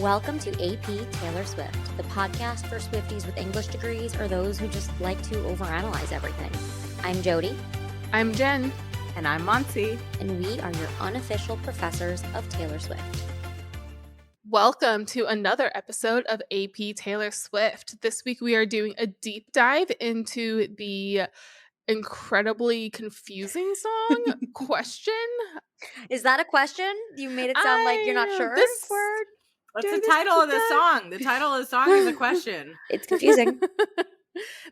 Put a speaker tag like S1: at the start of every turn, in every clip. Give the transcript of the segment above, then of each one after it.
S1: Welcome to AP Taylor Swift, the podcast for Swifties with English degrees or those who just like to overanalyze everything. I'm Jody.
S2: I'm Jen.
S3: And I'm Monty.
S1: And we are your unofficial professors of Taylor Swift.
S2: Welcome to another episode of AP Taylor Swift. This week we are doing a deep dive into the incredibly confusing song Question.
S1: Is that a question? You made it sound like you're not sure.
S3: What's the title of the song? The title of the song is a question.
S1: It's confusing.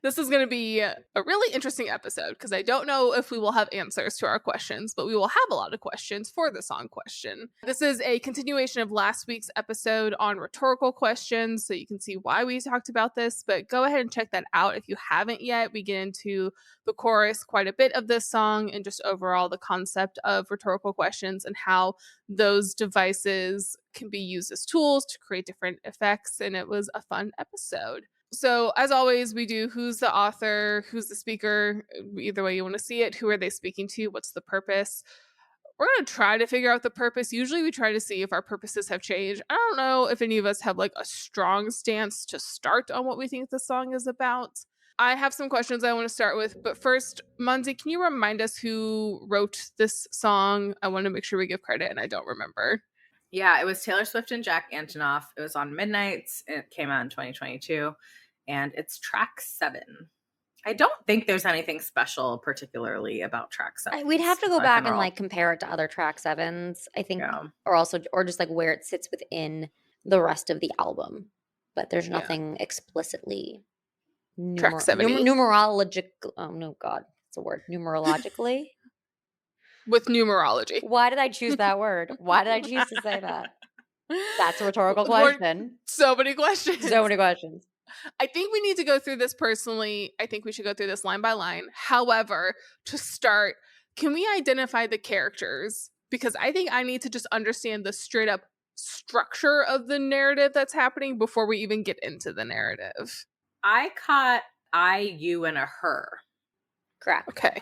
S2: This is going to be a really interesting episode because I don't know if we will have answers to our questions, but we will have a lot of questions for the song Question. This is a continuation of last week's episode on rhetorical questions, so you can see why we talked about this, but go ahead and check that out if you haven't yet. We get into the chorus, quite a bit of this song, and just overall the concept of rhetorical questions and how those devices can be used as tools to create different effects, and it was a fun episode. So, as always, we do who's the author, who's the speaker, either way you want to see it, who are they speaking to, what's the purpose. We're going to try to figure out the purpose. Usually we try to see if our purposes have changed. I don't know if any of us have like a strong stance to start on what we think the song is about. I have some questions I want to start with, but first, Munzi, can you remind us who wrote this song? I want to make sure we give credit, and I don't remember.
S3: Yeah, it was Taylor Swift and Jack Antonoff. It was on Midnights. It came out in 2022. And it's track 7. I don't think there's anything special particularly about track 7.
S1: We'd have to go back and like compare it to other track 7s, I think, or just like where it sits within the rest of the album. But there's nothing explicitly
S2: track 7
S1: numerological. Oh no, God, it's a word. Numerologically.
S2: With numerology.
S1: Why did I choose that word? Why did I choose to say that? That's a rhetorical question.
S2: So many questions.
S1: So many questions.
S2: I think we need to go through this personally. I think we should go through this line by line. However, to start, can we identify the characters? Because I think I need to just understand the straight up structure of the narrative that's happening before we even get into the narrative.
S3: I caught I, you, and a her.
S1: Correct.
S2: Okay.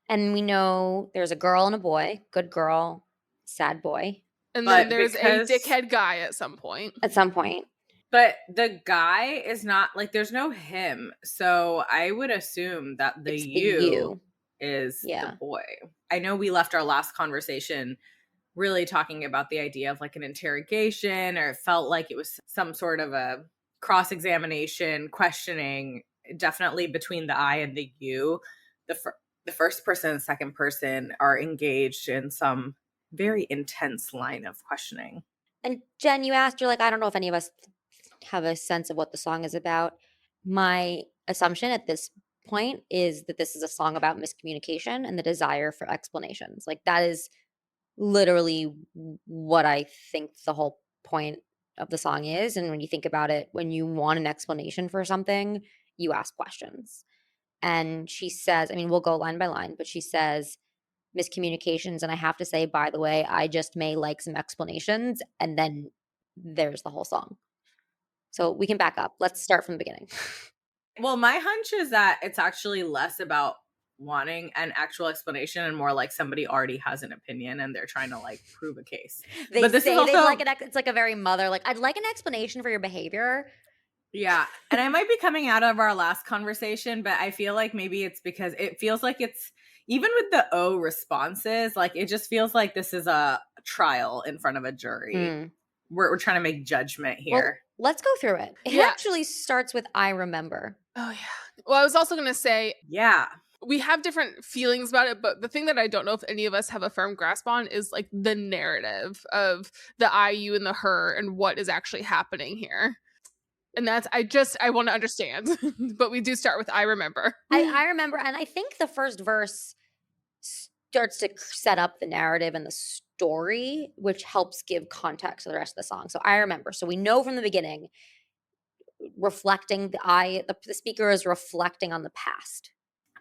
S1: And we know there's a girl and a boy. Good girl, sad boy.
S2: And then there's a dickhead guy at some point.
S1: At some point.
S3: But the guy is not, like, there's no him. So I would assume that the you is the boy. I know we left our last conversation really talking about the idea of, like, an interrogation, or it felt like it was some sort of a cross-examination, questioning, definitely between the I and the you. The first person and second person are engaged in some very intense line of questioning.
S1: And Jen, you asked, you're like, I don't know if any of us have a sense of what the song is about. My assumption at this point is that this is a song about miscommunication and the desire for explanations. Like, that is literally what I think the whole point of the song is. And when you think about it, when you want an explanation for something, you ask questions. And she says, I mean, we'll go line by line, but she says miscommunications. And I have to say, by the way, I just may like some explanations. And then there's the whole song. So we can back up. Let's start from the beginning.
S3: Well, my hunch is that it's actually less about wanting an actual explanation and more like somebody already has an opinion and they're trying to like prove a case.
S1: But this is also, they like it's like a very mother, like, I'd like an explanation for your behavior.
S3: Yeah. And I might be coming out of our last conversation, but I feel like maybe it's because it feels like it's, even with the O responses, like it just feels like this is a trial in front of a jury. We're trying to make judgment here.
S1: Well, let's go through it. It actually starts with I remember.
S2: Oh, yeah. Well, I was also going to say, we have different feelings about it, but the thing that I don't know if any of us have a firm grasp on is like the narrative of the I, you, and the her and what is actually happening here. And that's, I want to understand. But we do start with I remember.
S1: I remember, and I think the first verse starts to set up the narrative and the story, which helps give context to the rest of the song. So I remember. So we know from the beginning, reflecting the speaker is reflecting on the past.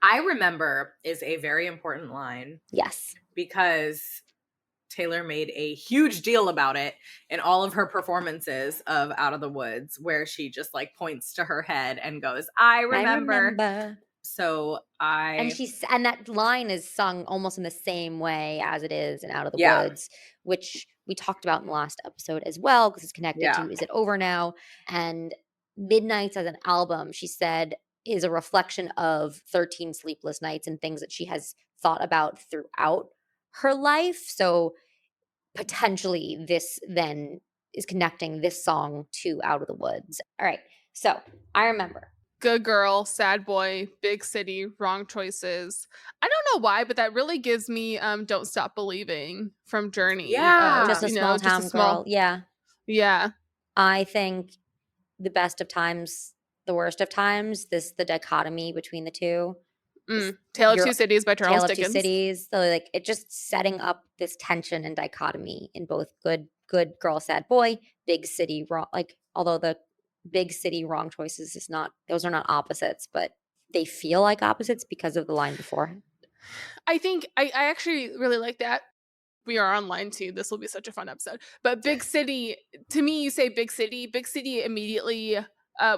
S3: I remember is a very important line.
S1: Yes.
S3: Because Taylor made a huge deal about it in all of her performances of Out of the Woods, where she just like points to her head and goes, I remember. So
S1: and that line is sung almost in the same way as it is in Out of the Woods, which we talked about in the last episode as well, because it's connected to Is It Over Now? And Midnights as an album, she said, is a reflection of 13 sleepless nights and things that she has thought about throughout her life. So potentially this then is connecting this song to Out of the Woods. All right. So I remember.
S2: Good girl, sad boy, big city, wrong choices. I don't know why, but that really gives me Don't Stop Believing from Journey.
S3: Yeah.
S1: Just a small town girl. Yeah.
S2: Yeah.
S1: I think the best of times, the worst of times, the dichotomy between the two.
S2: Tale of Two Cities by Charles Dickens.
S1: Tale of Two Cities. So like it just setting up this tension and dichotomy in both good girl, sad boy, big city, wrong. Like although the big city wrong choices is not; those are not opposites, but they feel like opposites because of the line before.
S2: I think I actually really like that. We are on line 2. This will be such a fun episode. But big city, to me, you say big city immediately.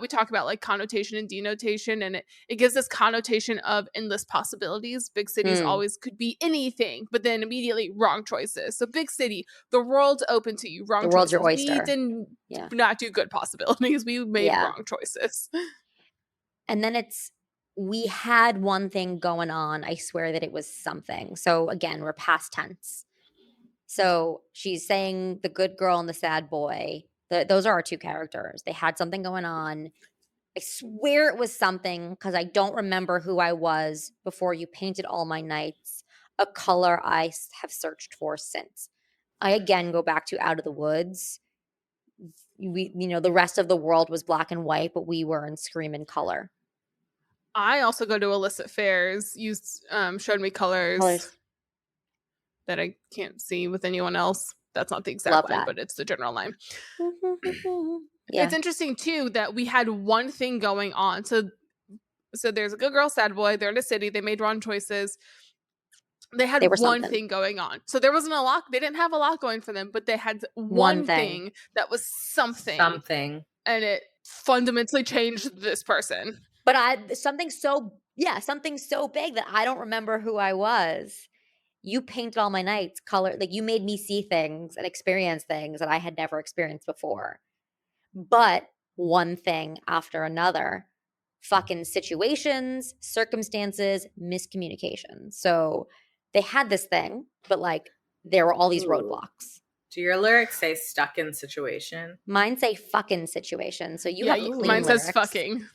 S2: We talk about like connotation and denotation, and it gives this connotation of endless possibilities. Big cities always could be anything, but then immediately wrong choices. So big city, the world's open to you. Wrong choices. The world's your oyster. We did not do good possibilities. We made wrong choices.
S1: And then we had one thing going on. I swear that it was something. So again, we're past tense. So she's saying the good girl and the sad boy. Those are our two characters. They had something going on. I swear it was something because I don't remember who I was before you painted all my nights, a color I have searched for since. I again go back to Out of the Woods. The rest of the world was black and white, but we were in screaming color.
S2: I also go to illicit fairs. You showed me colors that I can't see with anyone else. That's not the exact line, but it's the general line. It's interesting too that we had one thing going on. So there's a good girl, sad boy. They're in a city. They made wrong choices. They had one thing going on. So there wasn't a lot. They didn't have a lot going for them, but they had one thing that was something. And it fundamentally changed this person.
S1: But something so big that I don't remember who I was. You painted all my nights color, like you made me see things and experience things that I had never experienced before. But one thing after another, fucking situations, circumstances, miscommunication. So they had this thing, but like there were all these roadblocks.
S3: Do your lyrics say stuck in situation?
S1: Mine say fucking situation. So you have clean
S2: mine
S1: lyrics.
S2: Says fucking.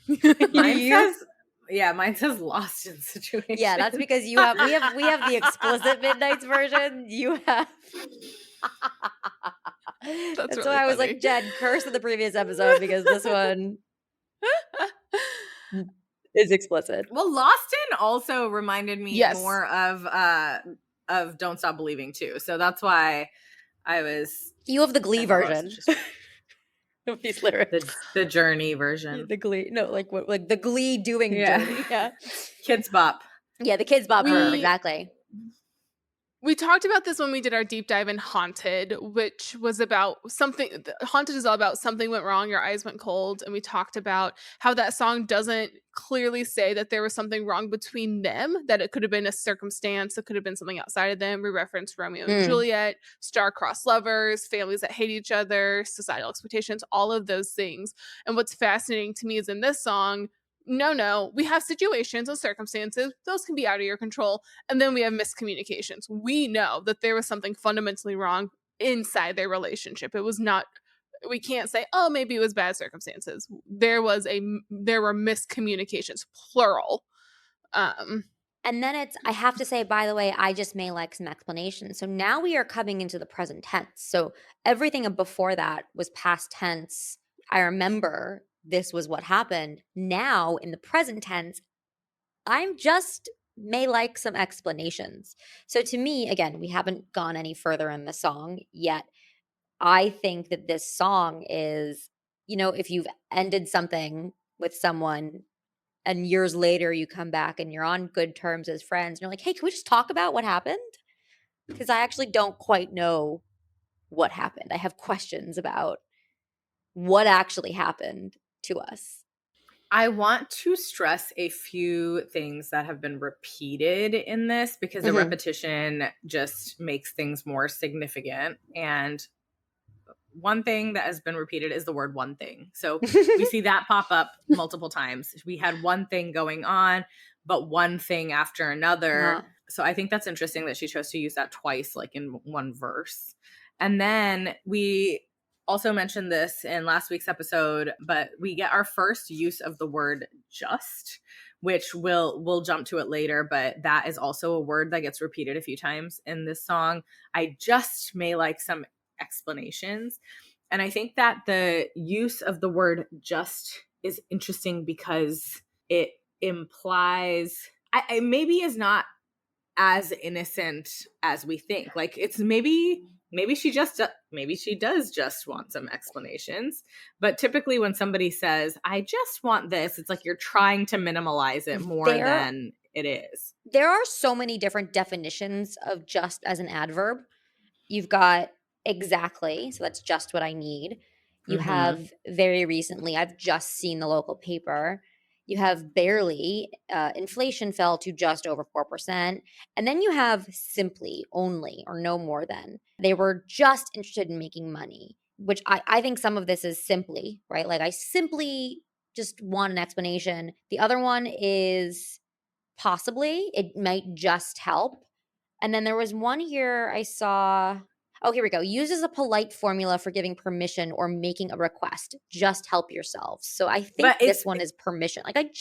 S3: Mine says lost in situation.
S1: Yeah, that's because we have the explicit Midnights version. You have That's really why I was funny. Like, Jen, curse in the previous episode because this one is explicit.
S3: Well, Lost in also reminded me more of Don't Stop Believing too. So that's why I was.
S1: You have the Glee version. Of these lyrics.
S3: The Journey version.
S1: The Glee. No, like the Glee doing Journey. Yeah.
S3: Kids Bop.
S1: Yeah, the Kids Bop version, exactly.
S2: We talked about this when we did our deep dive in Haunted, which was about something. Haunted is all about something went wrong, your eyes went cold. And we talked about how that song doesn't clearly say that there was something wrong between them, that it could have been a circumstance, it could have been something outside of them. We referenced Romeo and Juliet, star-crossed lovers, families that hate each other, societal expectations, all of those things. And what's fascinating to me is in this song, no, we have situations and circumstances. Those can be out of your control. And then we have miscommunications. We know that there was something fundamentally wrong inside their relationship. It was not, we can't say, oh, maybe it was bad circumstances. There were miscommunications, plural.
S1: And then I have to say, by the way, I just may like some explanation. So now we are coming into the present tense. So everything before that was past tense. I remember this was what happened. Now, in the present tense, I'm just may like some explanations. So to me, again, we haven't gone any further in the song yet. I think that this song is, if you've ended something with someone and years later you come back and you're on good terms as friends, and you're like, hey, can we just talk about what happened? Because I actually don't quite know what happened. I have questions about what actually happened to us.
S3: I want to stress a few things that have been repeated in this because the repetition just makes things more significant. And one thing that has been repeated is the word one thing. So we see that pop up multiple times. We had one thing going on, but one thing after another. So I think that's interesting that she chose to use that twice, like in one verse. And then we also mentioned this in last week's episode, but we get our first use of the word just, which we'll jump to it later, but that is also a word that gets repeated a few times in this song. I just may like some explanations. And I think that the use of the word just is interesting because it implies it maybe is not as innocent as we think. Like it's maybe she does just want some explanations. But typically when somebody says, I just want this, it's like you're trying to minimalize it more than it is.
S1: There are so many different definitions of just as an adverb. You've got exactly, so that's just what I need. You have very recently, I've just seen the local paper. You have barely, inflation fell to just over 4%. And then you have simply, only, or no more than. They were just interested in making money, which I think some of this is simply, right? Like I simply just want an explanation. The other one is possibly, it might just help. And then there was one here I saw. Oh, here we go. Uses a polite formula for giving permission or making a request. Just help yourselves. So I think this one is permission. Like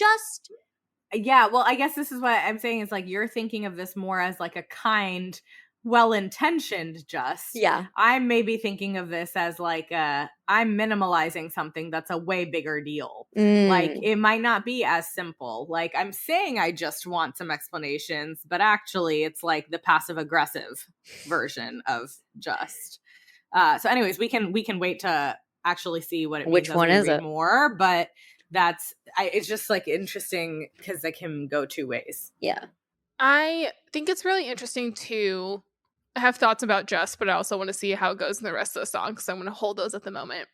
S3: yeah, well, I guess this is what I'm saying is like you're thinking of this more as like a kind, well-intentioned just.
S1: Yeah.
S3: I'm maybe thinking of this as like I'm minimalizing something that's a way bigger deal. Like it might not be as simple. Like I'm saying I just want some explanations, but actually it's like the passive-aggressive version of just. So anyways, we can wait to actually see what it means.
S1: Which one is it?
S3: More, but it's just like interesting because they can go two ways.
S1: Yeah.
S2: I think it's really interesting to have thoughts about just, but I also want to see how it goes in the rest of the song because I'm going to hold those at the moment.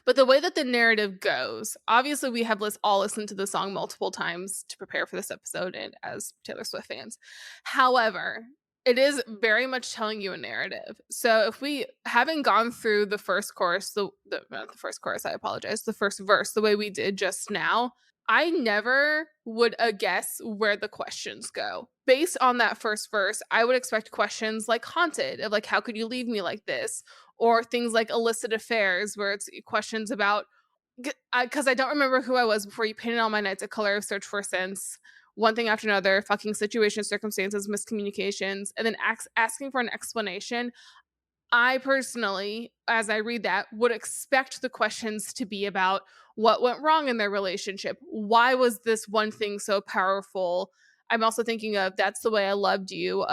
S2: But the way that the narrative goes, obviously we have all listened to the song multiple times to prepare for this episode and as Taylor Swift fans. However, it is very much telling you a narrative. So if we haven't gone through the first chorus, not the first chorus, I apologize, the first verse, the way we did just now, I never would guess where the questions go. Based on that first verse, I would expect questions like haunted, of like, how could you leave me like this? Or things like illicit affairs, where it's questions about, because I don't remember who I was before you painted all my nights a color of search for sense, one thing after another, fucking situation, circumstances, miscommunications, and then asking for an explanation. I personally, as I read that, would expect the questions to be about what went wrong in their relationship. Why was this one thing so powerful? I'm also thinking of That's the Way I Loved You,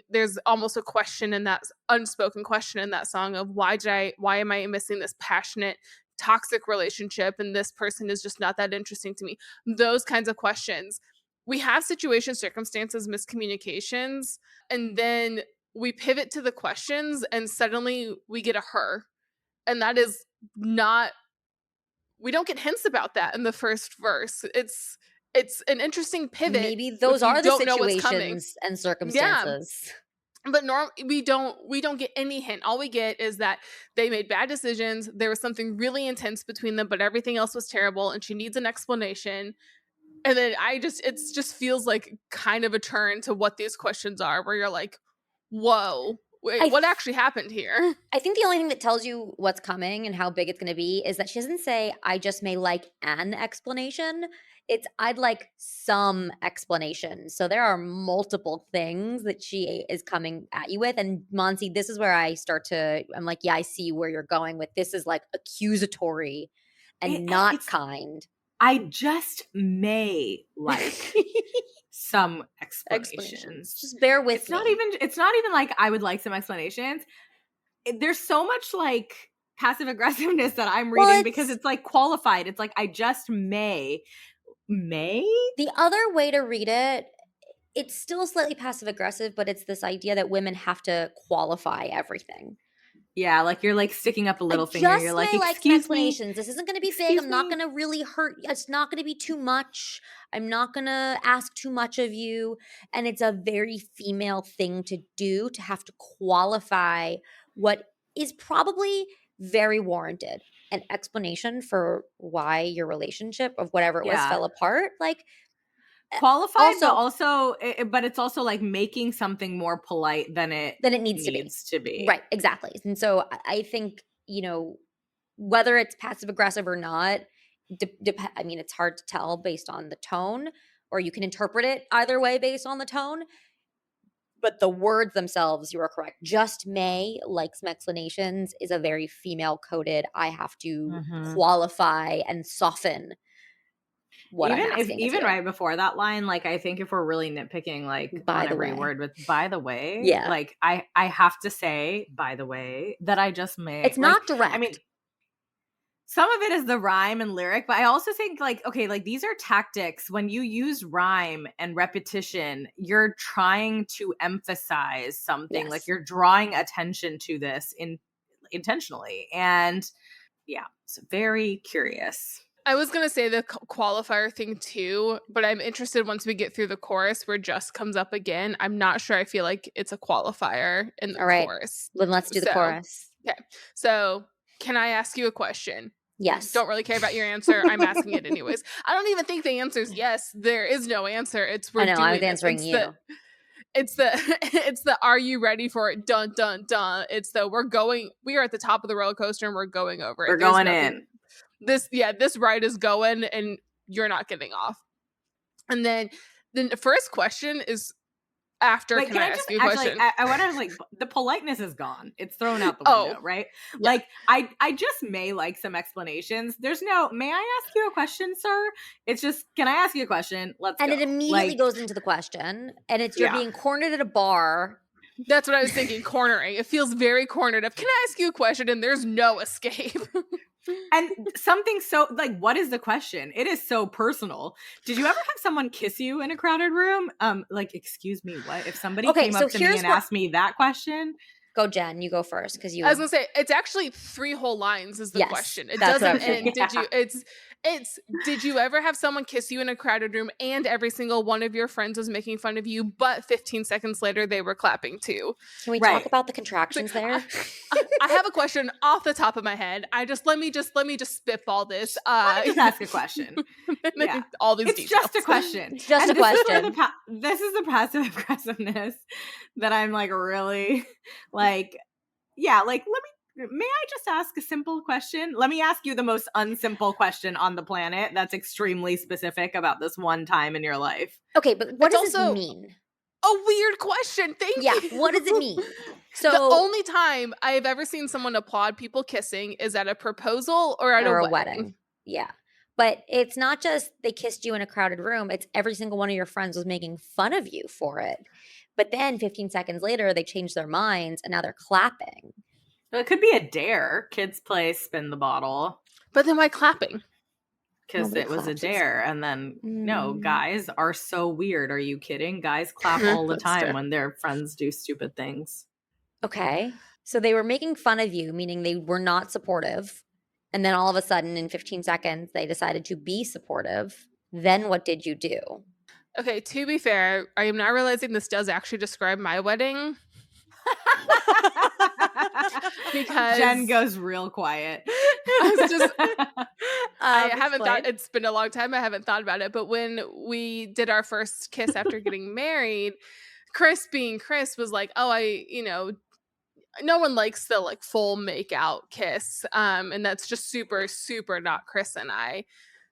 S2: there's almost a question in that unspoken question in that song of why am I missing this passionate, toxic relationship and this person is just not that interesting to me? Those kinds of questions. We have situation, circumstances, miscommunications, and then we pivot to the questions and suddenly we get a her. And that is not, we don't get hints about that in the first verse. It's an interesting pivot.
S1: Maybe those are the situations and circumstances.
S2: Yeah. But we don't get any hint. All we get is that they made bad decisions. There was something really intense between them, but everything else was terrible and she needs an explanation. And then it just feels like kind of a turn to what these questions are, where you're like, whoa, wait, what actually happened here?
S1: I think the only thing that tells you what's coming and how big it's going to be is that she doesn't say, I just may like an explanation. It's, I'd like some explanation. So there are multiple things that she is coming at you with. And Monsi, this is where I'm like, yeah, I see where you're going with. This is like accusatory and not kind.
S3: I just may like some explanations.
S1: Just bear with me.
S3: It's not even like I would like some explanations. There's so much like passive aggressiveness that I'm reading because it's like qualified. It's like I just may.
S1: The other way to read it, it's still slightly passive aggressive, but it's this idea that women have to qualify everything.
S3: Yeah, like you're like sticking up a little finger. You're like,
S1: like some explanations. This isn't going to be big. I'm not going to really hurt. It's not going to be too much. I'm not going to ask too much of you. And it's a very female thing to do, to have to qualify what is probably very warranted. An explanation for why your relationship of whatever it was fell apart. Like,
S3: qualified, but it's also like making something more polite than it needs to be.
S1: Right, exactly. And so I think, whether it's passive aggressive or not, I mean, it's hard to tell based on the tone, or you can interpret it either way based on the tone. But the words themselves, you are correct. Just may, like some explanations, is a very female coded, I have to qualify and soften what I'm asking.
S3: Even right before that line, like I think if we're really nitpicking, like on every word with by the way, like I have to say, by the way, that I just may.
S1: It's not direct.
S3: I mean, some of it is the rhyme and lyric, but I also think like, okay, like these are tactics. When you use rhyme and repetition, you're trying to emphasize something, like you're drawing attention to this intentionally. And yeah, it's very curious.
S2: I was going to say the qualifier thing too, but I'm interested once we get through the chorus where just comes up again. I'm not sure I feel like it's a qualifier in the chorus.
S1: Then let's do the chorus.
S2: Okay. So can I ask you a question?
S1: Yes.
S2: Don't really care about your answer. I'm asking it anyways. I don't even think the answer is yes. There is no answer. It's we're doing
S1: I was answering you.
S2: It's the are you ready for it? Dun dun dun. It's the we are at the top of the roller coaster and we're going over it.
S3: We're going in.
S2: This ride is going and you're not getting off. And then the first question is after. Wait, can I ask you a question?
S3: I want to like the politeness is gone. It's thrown out the window, right? Yeah. Like I just may like some explanations. There's no, may I ask you a question, sir? It's just, can I ask you a question? Let's
S1: and
S3: go.
S1: It immediately goes into the question, and it's you're being cornered at a bar.
S2: That's what I was thinking. Cornering. It feels very cornered. Can I ask you a question? And there's no escape.
S3: And something so like, what is the question? It is so personal. Did you ever have someone kiss you in a crowded room? Like, excuse me, what? If somebody came up to me and asked me that question.
S1: Go, Jen. You go first because
S2: I was gonna say it's actually 3 whole lines is the question. It doesn't end. Did you ever have someone kiss you in a crowded room and every single one of your friends was making fun of you, but 15 seconds later they were clapping too?
S1: Can we talk about the contractions there?
S2: I have a question off the top of my head. Let me just spitball this.
S3: Let me just ask a question. Yeah.
S2: All these details.
S3: Just a question.
S1: It's just a question.
S3: This is the passive aggressiveness that I'm like really like, yeah, like may I just ask a simple question? Let me ask you the most unsimple question on the planet that's extremely specific about this one time in your life.
S1: Okay, but what does it mean?
S2: A weird question. Thank you.
S1: Yeah, what does it mean? So
S2: the only time I've ever seen someone applaud people kissing is at a proposal or at a wedding.
S1: Yeah. But it's not just they kissed you in a crowded room. It's every single one of your friends was making fun of you for it. But then 15 seconds later, they changed their minds and now they're clapping.
S3: Well, it could be a dare. Kids play spin the bottle.
S2: But then why clapping?
S3: Because it was a dare. And then, no, guys are so weird. Are you kidding? Guys clap all the time when their friends do stupid things.
S1: Okay. So they were making fun of you, meaning they were not supportive. And then all of a sudden, in 15 seconds, they decided to be supportive. Then what did you do?
S2: Okay, to be fair, I am now realizing this does actually describe my wedding. Because
S3: Jen goes real quiet.
S2: I haven't thought, it's been a long time. I haven't thought about it. But when we did our first kiss after getting married, Chris being Chris was like, no one likes the like full make out kiss. And that's just super, super not Chris and I.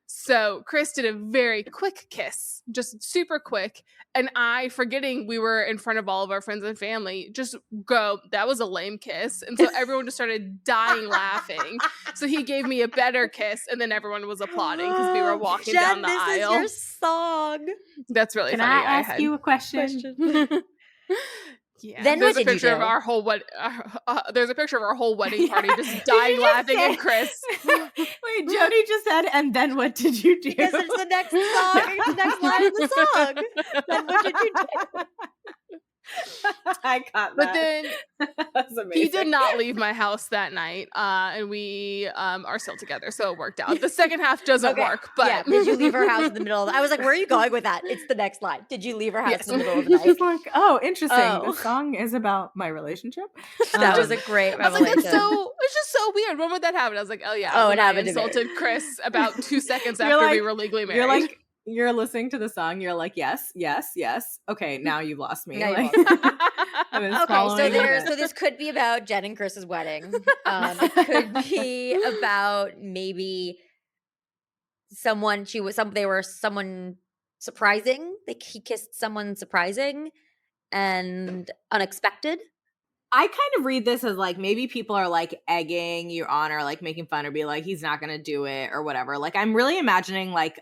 S2: So Chris did a very quick kiss, just super quick. And I, forgetting we were in front of all of our friends and family, just go, that was a lame kiss. And so everyone just started dying laughing. So he gave me a better kiss and then everyone was applauding because we were walking down the aisle.
S1: This is your song.
S2: That's really
S3: funny.
S2: Can
S3: I ask you a question?
S2: Yeah.
S1: Then
S2: there's
S1: what
S2: a picture
S1: did you do?
S2: of our whole there's a picture of our whole wedding party just dying laughing at Chris.
S3: Wait, Jody just said, and then what did you do?
S1: Because it's the next song. It's the next line of the song. Then what did you do?
S3: I got that.
S2: But then
S3: That's amazing.
S2: he did not leave my house that night, and we are still together, so it worked out. The second half doesn't work, but
S1: yeah. Did you leave her house in the middle I was like, where are you going with that? It's the next line. Did you leave her house in the middle of the night?
S3: She's like, oh, interesting. This song is about my relationship.
S1: That was a great revelation.
S2: I was like, it's just so weird. When would that happen? I was like, oh yeah.
S1: It happened.
S2: I insulted Chris about 2 seconds after we were legally married.
S3: You're listening to the song. You're like, yes, yes, yes. Okay, now you've lost me.
S1: Okay, so this could be about Jen and Chris's wedding. It could be about maybe someone surprising. Like he kissed someone surprising and unexpected.
S3: I kind of read this as like maybe people are like egging you on or like making fun or be like, he's not going to do it or whatever. Like I'm really imagining like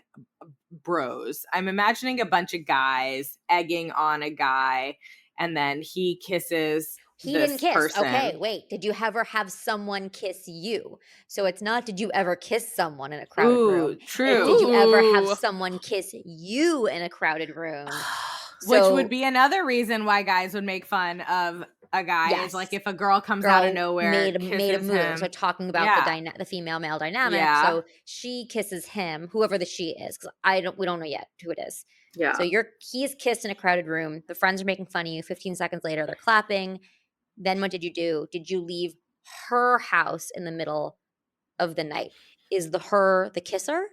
S3: bros. I'm imagining a bunch of guys egging on a guy and then he kisses
S1: He didn't kiss. Person. Okay, wait. Did you ever have someone kiss you? So it's not did you ever kiss someone in a crowded room.
S3: True.
S1: Did you ever have someone kiss you in a crowded room?
S3: Which would be another reason why guys would make fun of a guy is like if a girl comes out of nowhere, made a move.
S1: Him. So talking about the female male dynamic. Yeah. So she kisses him, whoever the she is, because we don't know yet who it is. Yeah. So he's kissed in a crowded room. The friends are making fun of you. 15 seconds later, they're clapping. Then what did you do? Did you leave her house in the middle of the night? Is the kisser?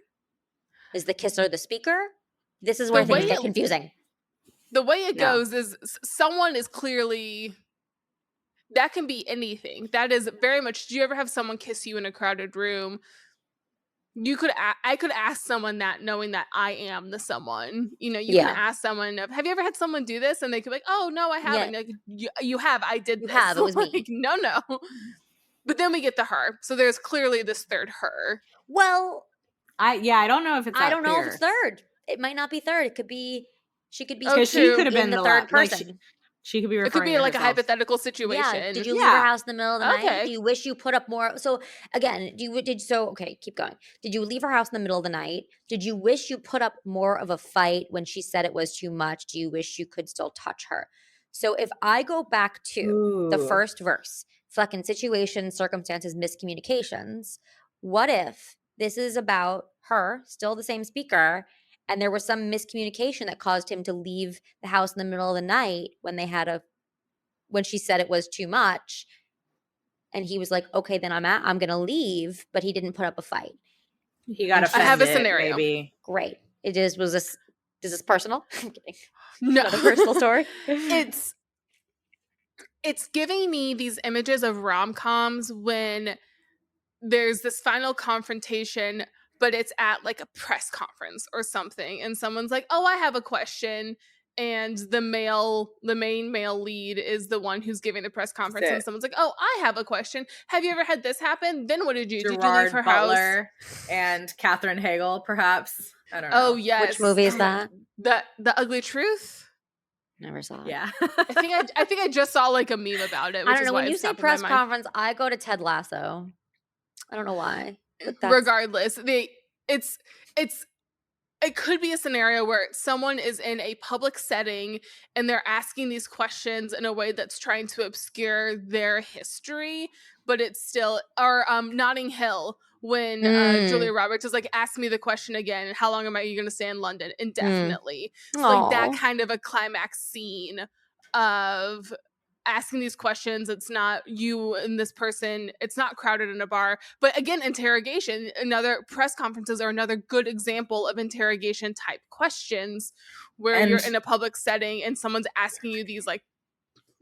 S1: Is the kisser the speaker? This is where things get confusing.
S2: The way it goes is someone is clearly. That can be anything. That is very much. Do you ever have someone kiss you in a crowded room? I could ask someone that, knowing that I am the someone. You know, you can ask someone, have you ever had someone do this? And they could be like, oh no, I haven't. Like, you have. I did. This.
S1: It was
S2: like,
S1: me.
S2: No. But then we get to her. So there's clearly this third her.
S1: Well,
S3: I don't know if it's.
S1: I don't know if it's third. It might not be third. It could be. She could be.
S3: She could have been
S1: the third person.
S3: Like she could be.
S2: It could be like a hypothetical situation.
S1: Yeah. Did you leave her house in the middle of the night? Do you wish you put up more? So again, okay, keep going. Did you leave her house in the middle of the night? Did you wish you put up more of a fight when she said it was too much? Do you wish you could still touch her? So if I go back to the first verse, fucking situations, circumstances, miscommunications, what if this is about her, still the same speaker, and there was some miscommunication that caused him to leave the house in the middle of the night when she said it was too much, and he was like, "Okay, then I'm gonna leave," but he didn't put up a fight.
S3: He got offended.
S2: I have a scenario.
S3: Maybe.
S1: Great. Was this personal? I'm kidding.
S2: No,
S1: not a personal story.
S2: It's giving me these images of rom-coms when there's this final confrontation, but it's at like a press conference or something, and someone's like, "Oh, I have a question," and the main male lead is the one who's giving the press conference, and someone's like, "Oh, I have a question. Have you ever had this happen? Then what did you do? Did you leave her
S3: Butler
S2: house?"
S3: And Katherine Hagel, perhaps. I don't know.
S2: Oh yes,
S1: which movie is that?
S2: The Ugly Truth.
S1: Never saw it.
S3: Yeah.
S2: I think I just saw like a meme about it. Which
S1: I don't know. When you say press conference, I go to Ted Lasso. I don't know why.
S2: Regardless, it could be a scenario where someone is in a public setting and they're asking these questions in a way that's trying to obscure their history, but it's still, or Notting Hill, when Julia Roberts is like, "Ask me the question again. How long are you going to stay in London?" Indefinitely. So like that kind of a climax scene of asking these questions. It's not you and this person. It's not crowded in a bar. But again, interrogation, another press conferences are another good example of interrogation type questions where you're in a public setting and someone's asking you these like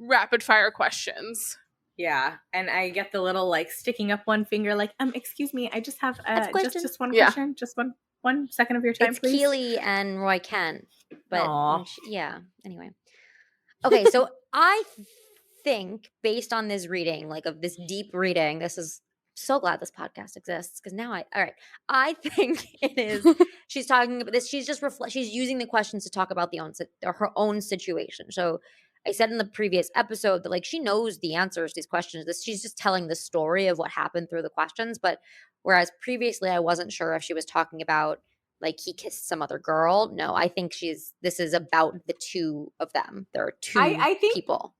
S2: rapid fire questions.
S3: Yeah. And I get the little like sticking up one finger like, excuse me, I just have just one question. Just one second of your time,
S1: it's
S3: please.
S1: Keely and Roy Kent. But anyway. Okay, so I think based on this reading, like of this deep reading, this is so glad this podcast exists because now I think it is. She's talking about this. She's just she's using the questions to talk about her own situation. So I said in the previous episode that like she knows the answers to these questions. She's just telling the story of what happened through the questions. But whereas previously I wasn't sure if she was talking about like he kissed some other girl. No, I think this is about the two of them. There are two people.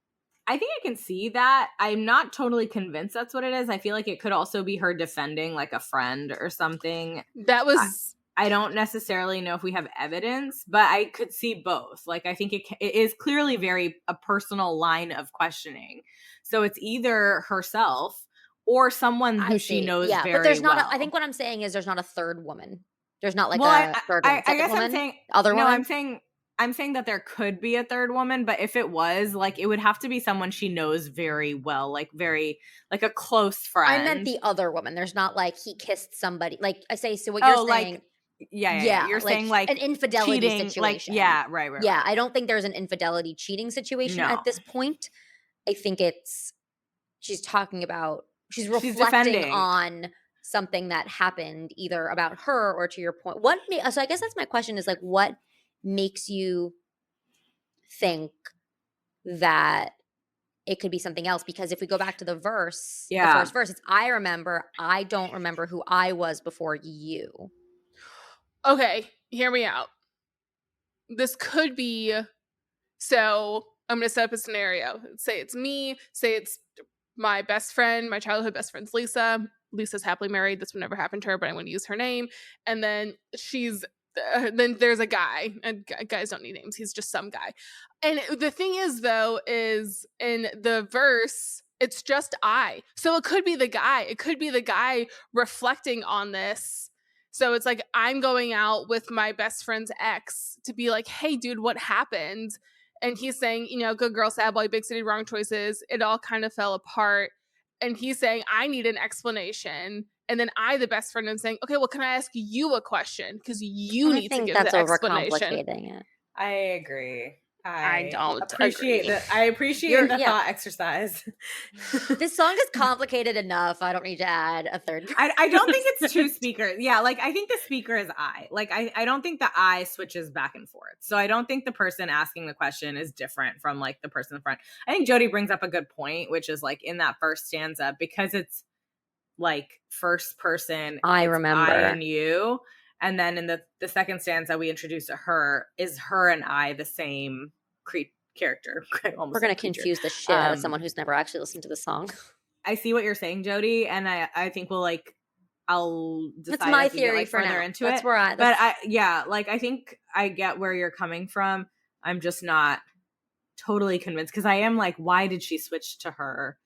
S3: I think I can see that. I'm not totally convinced that's what it is. I feel like it could also be her defending like a friend or something.
S2: That was...
S3: I don't necessarily know if we have evidence, but I could see both. Like, I think it is clearly a personal line of questioning. So it's either herself or someone who she knows very well.
S1: But there's not I think what I'm saying is there's not a third woman. There's not like a third woman.
S3: I guess
S1: woman,
S3: I'm saying...
S1: other
S3: no,
S1: woman?
S3: I'm saying that there could be a third woman, but if it was, like, it would have to be someone she knows very well, like a close friend.
S1: I meant the other woman. There's not like he kissed somebody. Like I say, so what you're saying...
S3: Like, yeah. You're saying like
S1: an infidelity
S3: cheating,
S1: situation.
S3: Like, right.
S1: Yeah, I don't think there's an infidelity cheating situation at this point. I think she's reflecting on something that happened either about her or, to your point. So I guess that's my question, is like, what makes you think that it could be something else? Because if we go back to the first verse, it's I don't remember who I was before you.
S2: Okay, hear me out. This could be... So I'm going to set up a scenario. Say it's me. Say it's my best friend, my childhood best friend's Lisa. Lisa's happily married. This would never happen to her, but I'm going to use her name. And then then there's a guy, and guys don't need names. He's just some guy. And the thing is, though, is in the verse, it's just I. So it could be the guy. It could be the guy reflecting on this. So it's like, I'm going out with my best friend's ex to be like, hey, dude, what happened? And he's saying, good girl, sad boy, big city, wrong choices. It all kind of fell apart. And he's saying, I need an explanation. And then I, the best friend, am saying, okay, well, can I ask you a question? Because you need to give the explanation.
S1: Overcomplicating it.
S3: I agree.
S2: I don't
S3: appreciate
S2: agree.
S3: I appreciate the thought exercise.
S1: This song is complicated enough. I don't need to add a third.
S3: I don't think it's two speakers. Yeah, like I think the speaker is I. Like I don't think the I switches back and forth. So I don't think the person asking the question is different from like the person in front. I think Jody brings up a good point, which is like in that first stanza, because it's like first person.
S1: I remember.
S3: I and you. And then in the second stanza we introduce to her, is her and I the same character?
S1: We're going to confuse the shit out of someone who's never actually listened to the song.
S3: I see what you're saying, Jody, and I think I'll decide.
S1: That's my theory for now.
S3: Into
S1: that's
S3: it.
S1: Where I.
S3: But I think I get where you're coming from. I'm just not totally convinced, because I am like, why did she switch to her?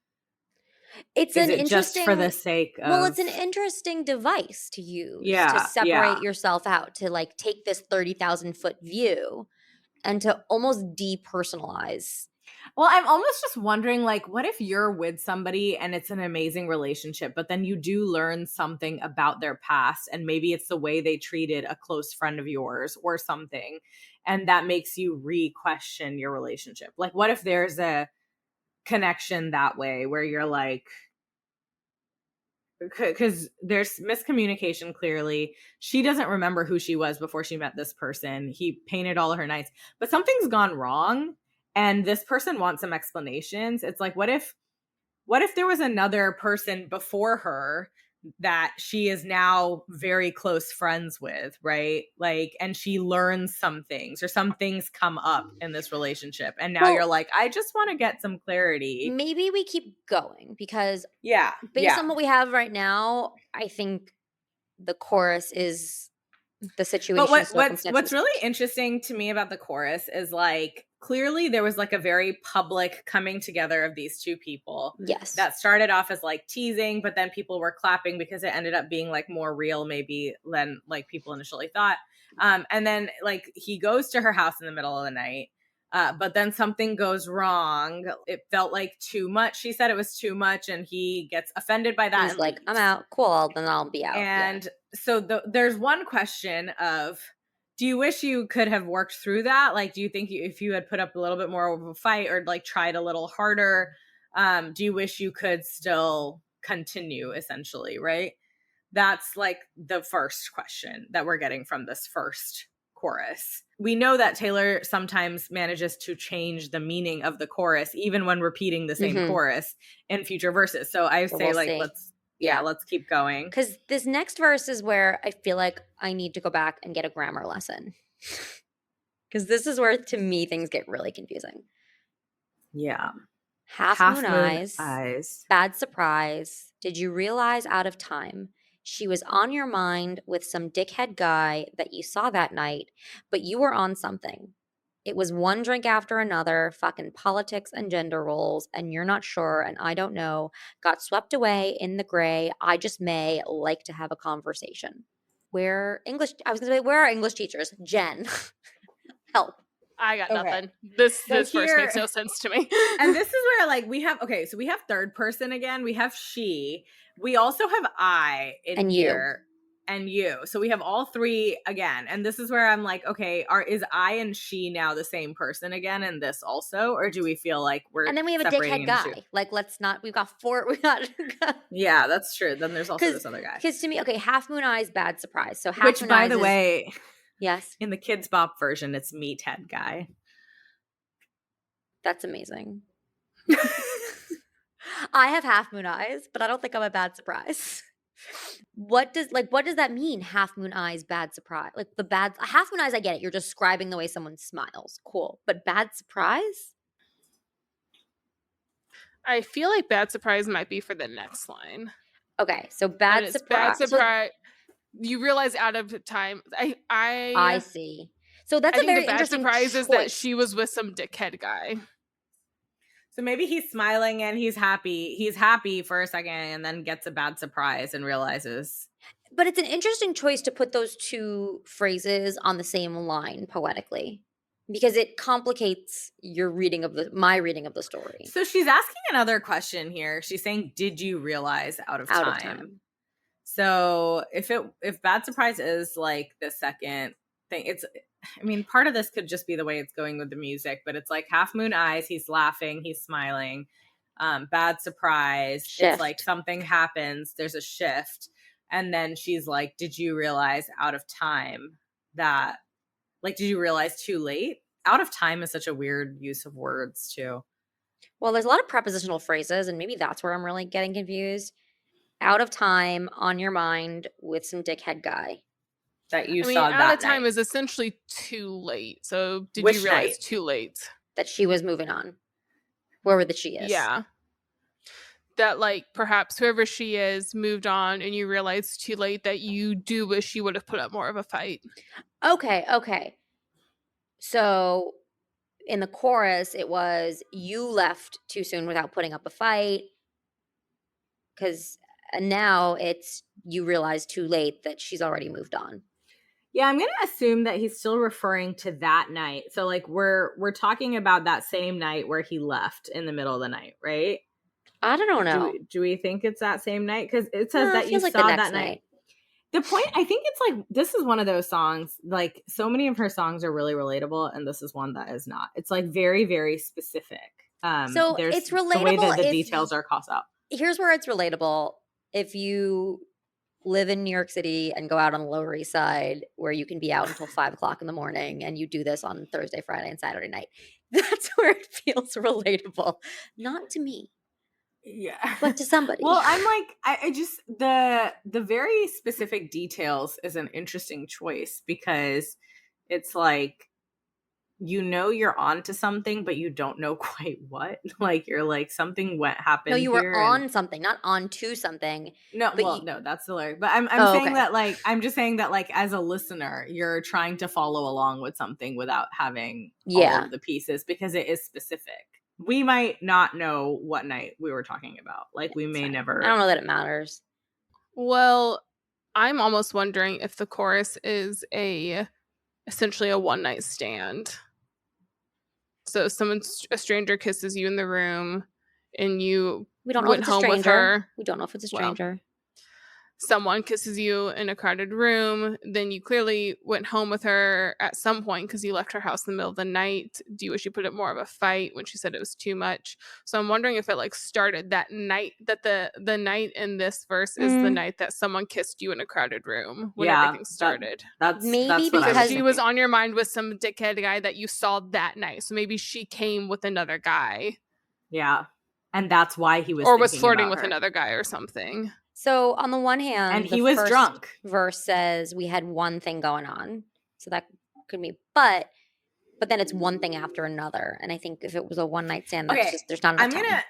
S1: It's interesting,
S3: just for the sake of...
S1: Well, it's an interesting device to use to separate yourself out, to like take this 30,000 foot view and to almost depersonalize.
S3: Well, I'm almost just wondering, like, what if you're with somebody and it's an amazing relationship, but then you do learn something about their past, and maybe it's the way they treated a close friend of yours or something, and that makes you re-question your relationship. Like, what if there's a connection that way where you're like, because there's miscommunication, clearly she doesn't remember who she was before she met this person. He painted all of her nights, but something's gone wrong and this person wants some explanations. It's like, what if there was another person before her that she is now very close friends with, right? Like, and she learns some things, or some things come up in this relationship, and now you're like, I just want to get some clarity.
S1: Maybe we keep going, because based on what we have right now, I think the chorus is the situation.
S3: But what's really interesting to me about the chorus is, like, clearly there was like a very public coming together of these two people.
S1: Yes.
S3: That started off as like teasing, but then people were clapping because it ended up being like more real maybe than like people initially thought. And then like he goes to her house in the middle of the night, but then something goes wrong. It felt like too much. She said it was too much, and he gets offended by that.
S1: He's like, I'm out. Cool. Then I'll be out.
S3: And so there's one question of, do you wish you could have worked through that? Like, do you think if you had put up a little bit more of a fight, or like tried a little harder, do you wish you could still continue, essentially, right? That's like the first question that we're getting from this first chorus. We know that Taylor sometimes manages to change the meaning of the chorus, even when repeating the same chorus in future verses. So I say, like, Yeah, let's keep going.
S1: Because this next verse is where I feel like I need to go back and get a grammar lesson. Because this is where, to me, things get really confusing.
S3: Yeah.
S1: Half moon eyes. Bad surprise. Did you realize out of time? She was on your mind with some dickhead guy that you saw that night, but you were on something. It was one drink after another, fucking politics and gender roles, and you're not sure, and I don't know. Got swept away in the gray. I just may like to have a conversation. Where are English teachers? Jen, help.
S2: I got nothing. This verse makes no sense to me.
S3: And this is where like we have third person again. We have she. We also have I in
S1: and
S3: here. And you. So we have all three again. And this is where I'm like, okay, is I and she now the same person again in this also? Or do we feel like we're
S1: And then we have a dickhead guy. Like, let's not, we've got four.
S3: Yeah, that's true. Then there's also this other guy.
S1: Because to me, okay, half moon eyes, bad surprise. So half
S3: Which,
S1: moon
S3: by
S1: eyes
S3: the way,
S1: yes,
S3: in the Kids Bop version, it's meathead guy.
S1: That's amazing. I have half moon eyes, but I don't think I'm a bad surprise. What does that mean? Half moon eyes, bad surprise. Like the bad half moon eyes, I get it. You're describing the way someone smiles. Cool. But bad surprise?
S2: I feel like bad surprise might be for the next line.
S1: Okay, so bad surprise.
S2: Bad surprise. You realize out of time.
S1: I see. So that's a very interesting
S2: bad surprise
S1: choice.
S2: is that she was with some dickhead guy.
S3: So maybe he's smiling and he's happy. He's happy for a second and then gets a bad surprise and realizes.
S1: But it's an interesting choice to put those two phrases on the same line poetically, because it complicates your my reading of the story.
S3: So she's asking another question here. She's saying, "Did you realize out of time?" So if bad surprise is like the second thing, part of this could just be the way it's going with the music, but it's like half moon eyes, he's laughing, he's smiling. Bad surprise, shift. It's like something happens, there's a shift, and then she's like, did you realize out of time that, like, did you realize too late? Out of time is such a weird use of words too.
S1: Well, there's a lot of prepositional phrases, and maybe that's where I'm really getting confused. Out of time, on your mind, with some dickhead guy.
S3: That you saw that
S2: out of time is essentially too late. So did you realize too late?
S1: That she was moving on. Whoever the she is.
S2: Yeah. That like perhaps whoever she is moved on and you realize too late that you do wish you would have put up more of a fight.
S1: Okay. So in the chorus, it was you left too soon without putting up a fight. And now it's you realize too late that she's already moved on.
S3: Yeah, I'm going to assume that he's still referring to that night. So like we're talking about that same night where he left in the middle of the night, right?
S1: I don't know.
S3: Do we think it's that same night? Because it says that you saw that night. The point, I think it's like, this is one of those songs, like so many of her songs are really relatable, and this is one that is not. It's like very, very specific.
S1: So it's relatable.
S3: The way that the details are crossed out.
S1: Here's where it's relatable. If you live in New York City and go out on the Lower East Side where you can be out until 5 o'clock in the morning and you do this on Thursday, Friday, and Saturday night, that's where it feels relatable. Not to me.
S3: Yeah.
S1: But to somebody.
S3: Well, I'm like, I just, the very specific details is an interesting choice because it's like, you're onto something, but you don't know quite what. Like, you're like, something happened.
S1: No, you were on something, not onto something.
S3: No, no, that's the lyric. But I'm saying that, like, I'm just saying that, like, as a listener, you're trying to follow along with something without having all of the pieces because it is specific. We might not know what night we were talking about. Like, we may never.
S1: I don't know that it matters.
S2: Well, I'm almost wondering if the chorus is essentially a one night stand. So a stranger kisses you in the room and you went home with her.
S1: We don't know if it's a stranger.
S2: Someone kisses you in a crowded room, then you clearly went home with her at some point because you left her house in the middle of the night. Do you wish you put up more of a fight when she said it was too much? So I'm wondering if it like started that night, that the night in this verse is the night that someone kissed you in a crowded room when everything started.
S3: That's
S1: maybe
S2: because she was on your mind with some dickhead guy that you saw that night. So maybe she came with another guy.
S3: Yeah. And that's why he was
S2: or was flirting with another guy or something.
S1: So on the one hand,
S3: and he was
S1: first
S3: drunk.
S1: Verse says we had one thing going on, so that could be, but then it's one thing after another, and I think if it was a one night stand, that's just there's not enough time.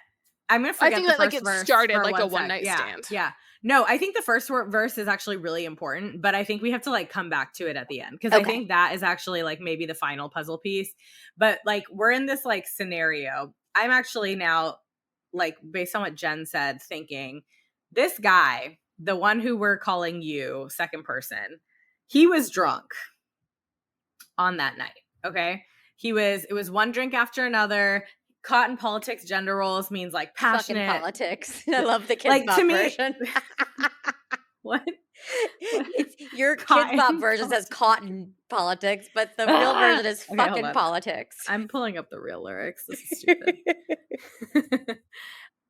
S3: I'm gonna forget
S2: I think
S3: the
S2: that like
S3: first
S2: it
S3: verse
S2: started
S3: for
S2: like a one
S3: sec.
S2: night stand.
S3: Yeah. No, I think the first verse is actually really important, but I think we have to like come back to it at the end because I think that is actually like maybe the final puzzle piece. But like we're in this like scenario. I'm actually now like based on what Jen said, thinking this guy, the one who we're calling you second person, he was drunk on that night. Okay. It was one drink after another. Caught in politics, gender roles means like passionate.
S1: Fucking politics. I love the kids
S3: like,
S1: bop version.
S3: What?
S1: It's your kids bop version says cotton politics, but the real version is fucking politics.
S3: I'm pulling up the real lyrics. This is stupid.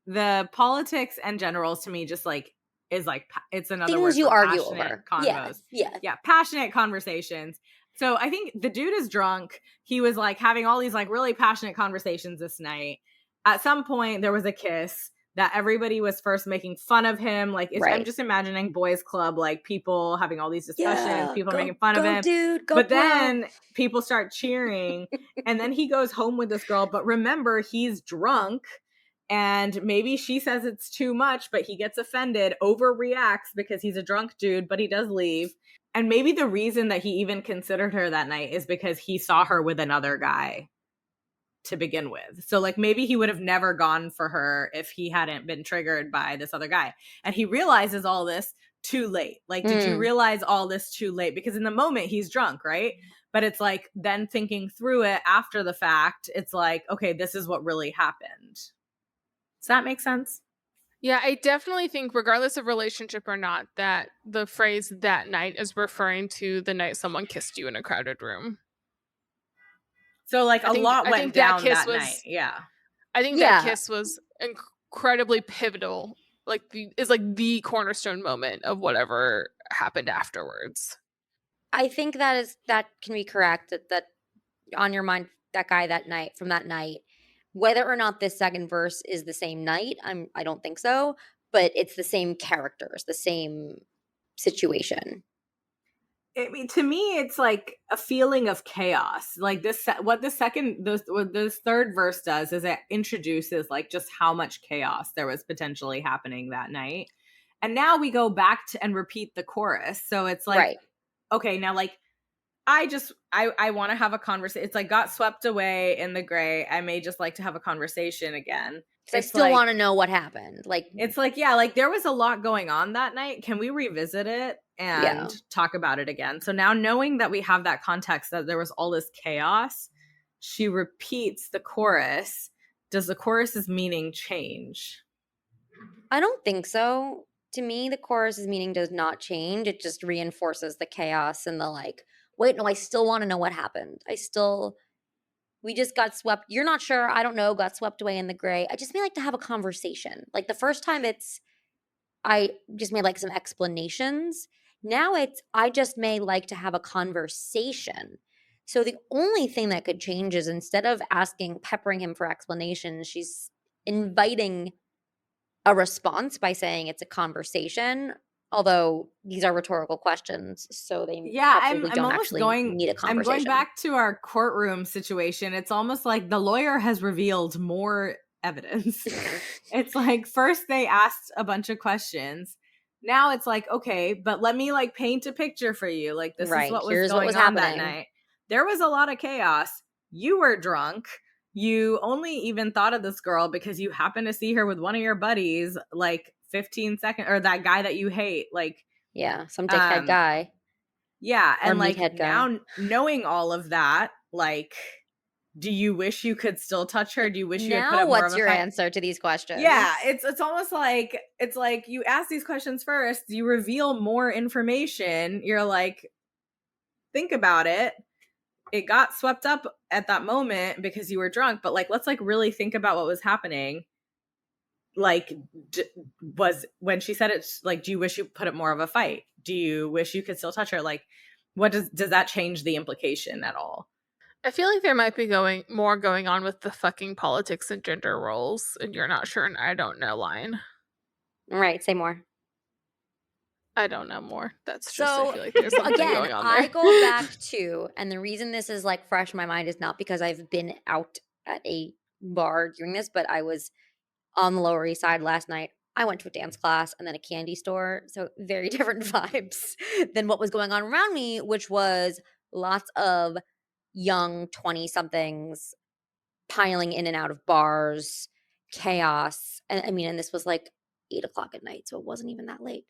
S3: The politics and gender roles to me just like is like it's another
S1: things
S3: word
S1: you
S3: for
S1: argue
S3: passionate
S1: over.
S3: Convos. Yeah, passionate conversations. So I think the dude is drunk. He was like having all these like really passionate conversations this night. At some point there was a kiss that everybody was first making fun of him. Like I'm just imagining boys club, like people having all these discussions, people making fun of him.
S1: Dude,
S3: but then people start cheering and then he goes home with this girl. But remember, he's drunk. And maybe she says it's too much, but he gets offended, overreacts because he's a drunk dude, but he does leave. And maybe the reason that he even considered her that night is because he saw her with another guy to begin with. So like maybe he would have never gone for her if he hadn't been triggered by this other guy. And he realizes all this too late. Like, did you realize all this too late? Because in the moment he's drunk, right? But it's like then thinking through it after the fact, it's like, okay, this is what really happened. Does that make sense?
S2: Yeah, I definitely think regardless of relationship or not, that the phrase that night is referring to the night someone kissed you in a crowded room.
S3: So like a lot went down that night. Yeah.
S2: I think that kiss was incredibly pivotal. Like is like the cornerstone moment of whatever happened afterwards.
S1: I think that can be correct that on your mind, that guy that night from that night. Whether or not this second verse is the same night, I don't think so, but it's the same characters, the same situation.
S3: I mean, to me, it's like a feeling of chaos. Like what this third verse does is it introduces like just how much chaos there was potentially happening that night. And now we go back to and repeat the chorus. So it's like, okay, now like, I want to have a conversation. It's like got swept away in the gray. I may just like to have a conversation again.
S1: I still want to know what happened. Like
S3: it's like, yeah, like there was a lot going on that night. Can we revisit it and talk about it again? So now knowing that we have that context that there was all this chaos, she repeats the chorus. Does the chorus's meaning change?
S1: I don't think so. To me, the chorus's meaning does not change. It just reinforces the chaos and the like, wait, no, I still want to know what happened. We just got swept. You're not sure. I don't know. Got swept away in the gray. I just may like to have a conversation. Like the first time I just may like some explanations. Now I just may like to have a conversation. So the only thing that could change is instead of peppering him for explanations, she's inviting a response by saying it's a conversation. Although these are rhetorical questions, so they probably don't actually need a conversation.
S3: I'm going back to our courtroom situation. It's almost like the lawyer has revealed more evidence. It's like first they asked a bunch of questions. Now it's like, okay, but let me like paint a picture for you. Like this is what was going on that night. There was a lot of chaos. You were drunk. You only even thought of this girl because you happened to see her with one of your buddies like 15 seconds, or that guy that you hate, like
S1: some dickhead guy.
S3: Yeah, and like now knowing all of that, like, do you wish you could still touch her? Do you wish you had put up more of a
S1: what's your answer to these questions?
S3: Yeah, it's almost like it's like you ask these questions first, you reveal more information. You're like, think about it. It got swept up at that moment because you were drunk, but like let's like really think about what was happening. Like was when she said it, like, do you wish you put up more of a fight? Do you wish you could still touch her? Like, what does that change the implication at all?
S2: I feel like there might be more going on with the fucking politics and gender roles, and you're not sure and I don't know line.
S1: Right, say more.
S2: I don't know more. That's just,
S1: So
S2: I feel like there's something
S1: again,
S2: going on there.
S1: I go back to, and the reason this is like fresh in my mind is not because I've been out at a bar doing this, but I was on the Lower East Side last night. I went to a dance class and then a candy store. So very different vibes than what was going on around me, which was lots of young 20-somethings piling in and out of bars, chaos. And I mean, and this was like 8 o'clock at night, so it wasn't even that late.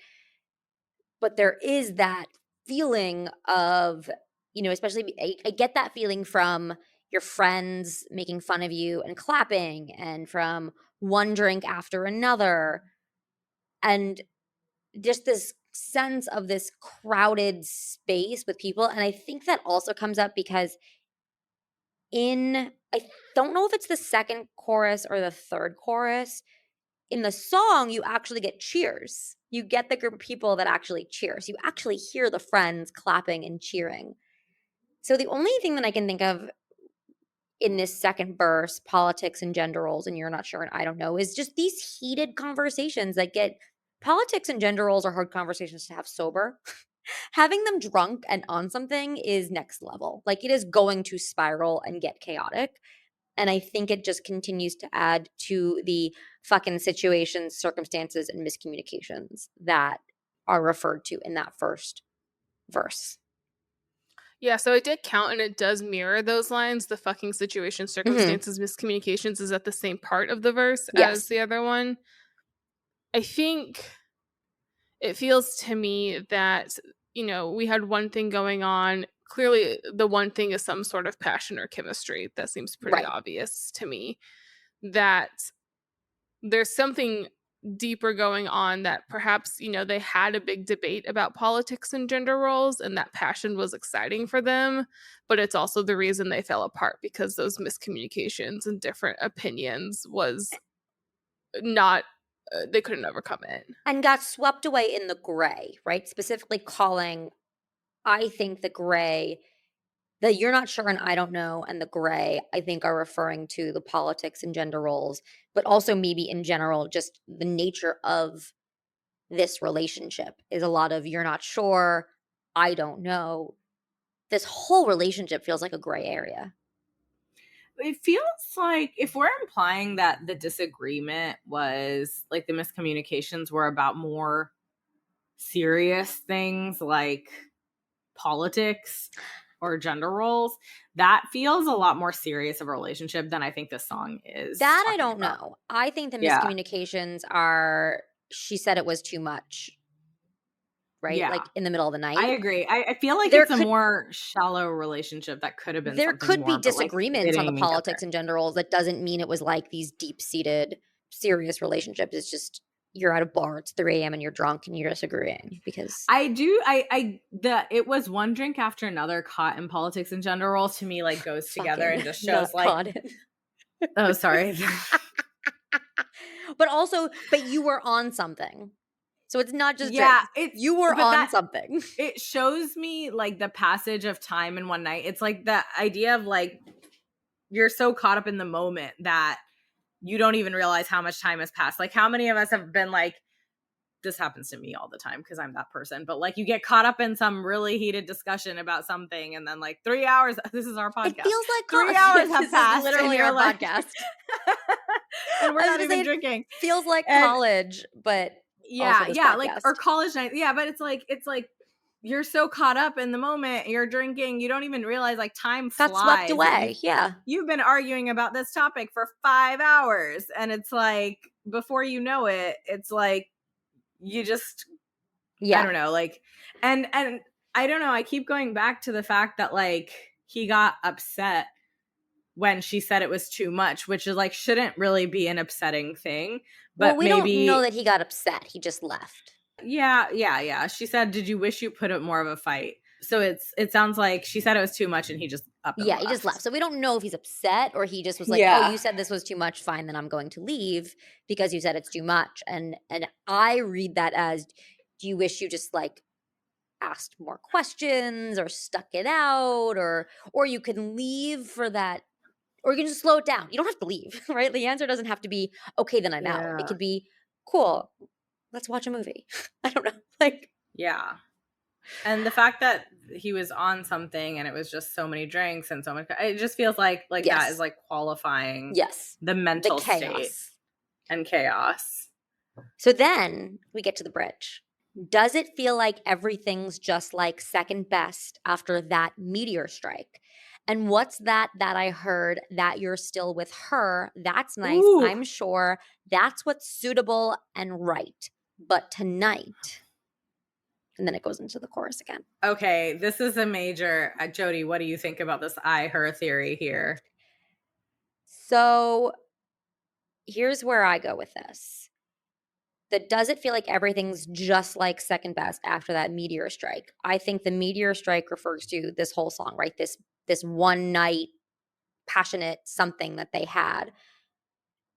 S1: But there is that feeling of, especially I get that feeling from your friends making fun of you and clapping, and from one drink after another, and just this sense of this crowded space with people. And I think that also comes up because I don't know if it's the second chorus or the third chorus, in the song, you actually get cheers. You get the group of people that actually cheers. You actually hear the friends clapping and cheering. So the only thing that I can think of in this second verse, politics and gender roles, and you're not sure and I don't know, is just these heated conversations that get politics and gender roles are hard conversations to have sober. Having them drunk and on something is next level. Like, it is going to spiral and get chaotic. And I think it just continues to add to the fucking situations, circumstances, and miscommunications that are referred to in that first verse.
S2: Yeah, so it did count, and it does mirror those lines. The fucking situation, circumstances, miscommunications is at the same part of the verse as the other one. I think it feels to me that, we had one thing going on. Clearly, the one thing is some sort of passion or chemistry. That seems pretty obvious to me. That there's something deeper going on, that perhaps, they had a big debate about politics and gender roles, and that passion was exciting for them, but it's also the reason they fell apart, because those miscommunications and different opinions was not, they couldn't overcome it.
S1: And got swept away in the gray, right? Specifically calling, I think the gray, the you're not sure and I don't know, and the gray, I think are referring to the politics and gender roles, but also maybe in general, just the nature of this relationship is a lot of you're not sure, I don't know. This whole relationship feels like a gray area.
S3: It feels like, if we're implying that the disagreement was like the miscommunications were about more serious things like politics or gender roles, that feels a lot more serious of a relationship than I think this song is.
S1: That I don't know. I think the miscommunications are, she said it was too much. Right?
S3: Yeah.
S1: Like in the middle of the night.
S3: I agree. I feel like it's a more shallow relationship that could have been
S1: there
S3: something
S1: could
S3: more,
S1: be disagreements on the politics
S3: together.
S1: and gender roles. That doesn't mean it was like these deep-seated serious relationships. It's just you're at a bar, it's 3 a.m. and you're drunk and you're disagreeing. Because
S3: it was one drink after another caught in politics and gender roles to me like goes together and just shows like oh sorry.
S1: but you were on something. So it's not just you were on something.
S3: It shows me like the passage of time in one night. It's like the idea of like you're so caught up in the moment that you don't even realize how much time has passed. Like, how many of us have been like, this happens to me all the time because I'm that person, but like you get caught up in some really heated discussion about something, and then like 3 hours, this is our podcast.
S1: It feels like
S3: 3 hours have passed.
S1: Literally our podcast.
S3: And we're not even drinking.
S1: Feels like college, but
S3: yeah, like, or college night. Yeah, but it's like you're so caught up in the moment, you're drinking, you don't even realize like time flies.
S1: Got swept away.
S3: You've been arguing about this topic for 5 hours, and it's like before you know it, it's like you just I don't know, like and I don't know, I keep going back to the fact that like he got upset when she said it was too much, which is like shouldn't really be an upsetting thing. But
S1: we don't know that he got upset. He just left.
S3: Yeah. She said, "Did you wish you put up more of a fight?" So it sounds like she said it was too much, and he just left.
S1: He just left. So we don't know if he's upset or he just was like, "Oh, you said this was too much. Fine, then I'm going to leave because you said it's too much." And I read that as, do you wish you just like asked more questions or stuck it out, or you can leave for that. Or you can just slow it down. You don't have to leave, right? The answer doesn't have to be, okay, then I'm out. It could be, cool, let's watch a movie. I don't know. Like,
S3: Yeah. And the fact that he was on something and it was just so many drinks and so much, it just feels like
S1: Yes.
S3: that is like qualifying
S1: Yes.
S3: the mental
S1: The
S3: state
S1: chaos.
S3: and chaos.
S1: So then we get to the bridge. Does it feel like everything's just like second best after that meteor strike? And what's that I heard that you're still with her? That's nice.
S3: Ooh.
S1: I'm sure that's what's suitable and right. But tonight, and then it goes into the chorus again.
S3: Okay, this is a major. Jody, what do you think about this I, her theory here?
S1: So here's where I go with this. That does it feel like everything's just like second best after that meteor strike? I think the meteor strike refers to this whole song, right? This one night passionate something that they had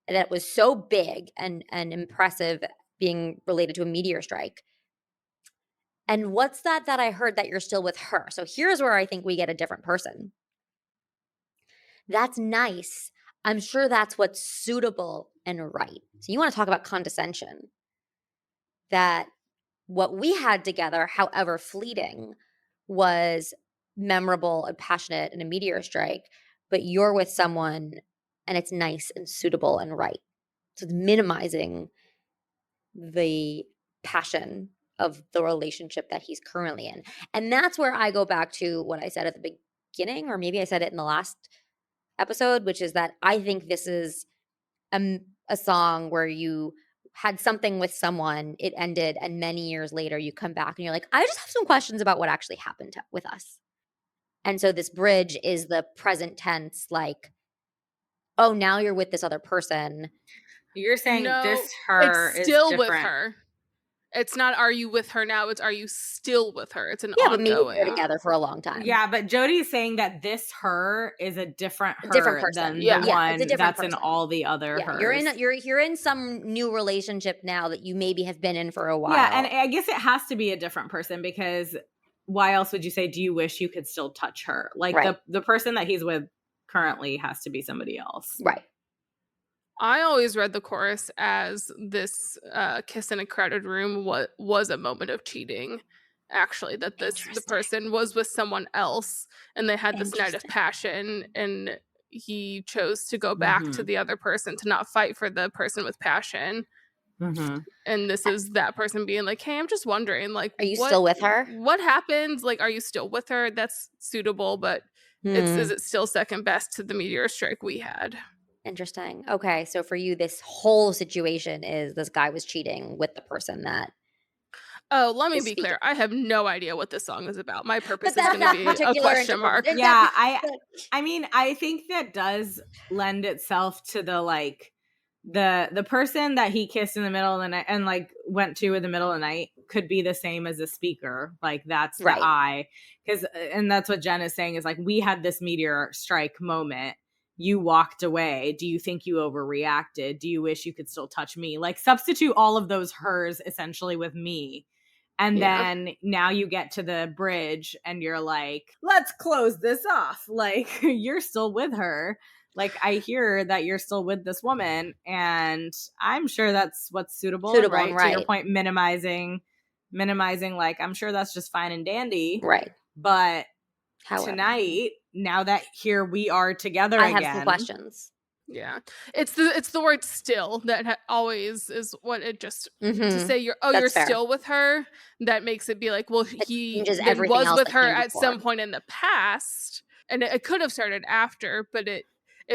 S1: that was so big and impressive being related to a meteor strike. And what's that I heard that you're still with her? So here's where I think we get a different person. That's nice. I'm sure that's what's suitable and right. So you want to talk about condescension. That what we had together, however fleeting, was memorable and passionate and a meteor strike, but you're with someone and it's nice and suitable and right. So it's minimizing the passion of the relationship that he's currently in. And that's where I go back to what I said at the beginning, or maybe I said it in the last episode, which is that I think this is a song where you had something with someone, it ended, and many years later you come back and you're like, I just have some questions about what actually happened with us. And so this bridge is the present tense, like, oh, now you're with this other person.
S3: You're saying
S2: No,
S3: this her
S2: it's still
S3: is
S2: with
S3: different.
S2: her. It's not are you with her now, it's are you still with her. It's an
S1: But maybe
S2: ongoing.
S1: they're together for a long time.
S3: Yeah, but Jody's saying that this her is a different her
S1: different person.
S3: than
S2: Yeah.
S3: the
S1: Yeah,
S3: one
S1: it's a different
S3: that's in
S1: person.
S3: all the other
S1: Yeah,
S3: hers.
S1: you're in some new relationship now that you maybe have been in for a while.
S3: Yeah, and I guess it has to be a different person because why else would you say, do you wish you could still touch her? Like
S1: Right.
S3: the person that he's with currently has to be somebody else.
S1: Right.
S2: I always read the chorus as this kiss in a crowded room was a moment of cheating. Actually, that the person was with someone else and they had this night of passion and he chose to go back to the other person to not fight for the person with passion.
S3: Mm-hmm.
S2: And this is that person being like, hey, I'm just wondering, like,
S1: are you still with her?
S2: What happens? Like, are you still with her? That's suitable, but is it still second best to the meteor strike we had?
S1: Interesting. Okay, so for you, this whole situation is this guy was cheating with the person that.
S2: Oh, let me be clear. I have no idea what this song is about. My purpose is going to be a question mark.
S3: Yeah, I mean, I think that does lend itself to the like the person that he kissed in the middle of the night and like went to in the middle of the night could be the same as the speaker. Like that's the I, because and that's what Jen is saying is like we had this meteor strike moment. You walked away. Do you think you overreacted? Do you wish you could still touch me? Like substitute all of those hers essentially with me. And then now you get to the bridge and you're like, let's close this off. Like you're still with her. Like I hear that you're still with this woman and I'm sure that's what's suitable and right. To your point, minimizing like I'm sure that's just fine and dandy.
S1: Right.
S3: But tonight, now that here we are together again. I have
S1: some questions.
S2: Yeah, it's the word still that always is what it just to say you're still with her. That makes it be like, well, he was with her at some point in the past, and it could have started after, but it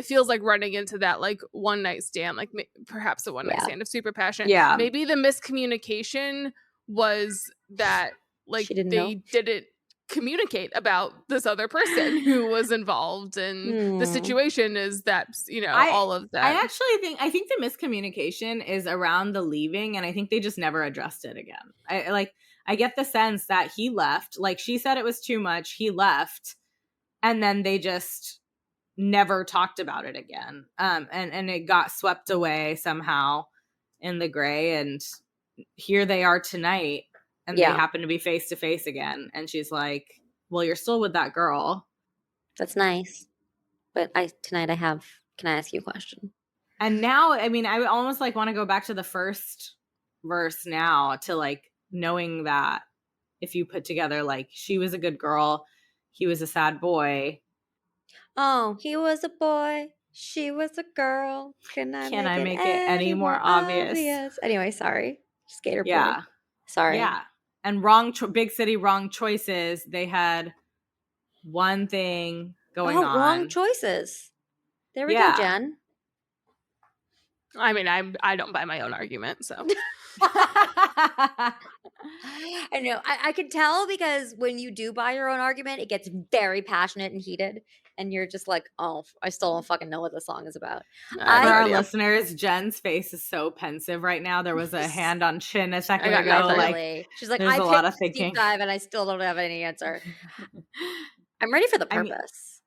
S2: feels like running into that like one night stand, like perhaps a one night stand of super passion.
S3: Yeah,
S2: maybe the miscommunication was that like they didn't communicate about this other person who was involved in the situation is that all of that.
S3: I think the miscommunication is around the leaving and I think they just never addressed it again. I get the sense that he left, like she said it was too much, he left and then they just never talked about it again. And it got swept away somehow in the gray and here they are tonight. And they happen to be face to face again. And she's like, well, you're still with that girl.
S1: That's nice. But can I ask you a question?
S3: And now, I mean, I almost like want to go back to the first verse now to like knowing that if you put together like she was a good girl, he was a sad boy.
S1: Oh, he was a boy, she was a girl. Can I make it
S3: any more obvious?
S1: Anyway, sorry. Skater boy.
S3: Yeah.
S1: Sorry.
S3: Yeah. And big city, wrong choices. They had one thing going on.
S1: Wrong choices. There we go, Jen.
S2: I mean, I don't buy my own argument, so.
S1: I know. I can tell because when you do buy your own argument, it gets very passionate and heated. And you're just like, oh, I still don't fucking know what the song is about.
S3: For our listeners, Jen's face is so pensive right now. There was a hand on chin a second ago. Like,
S1: she's like,
S3: there's a lot of thinking.
S1: Deep dive and I still don't have any answer. I'm ready for the purpose.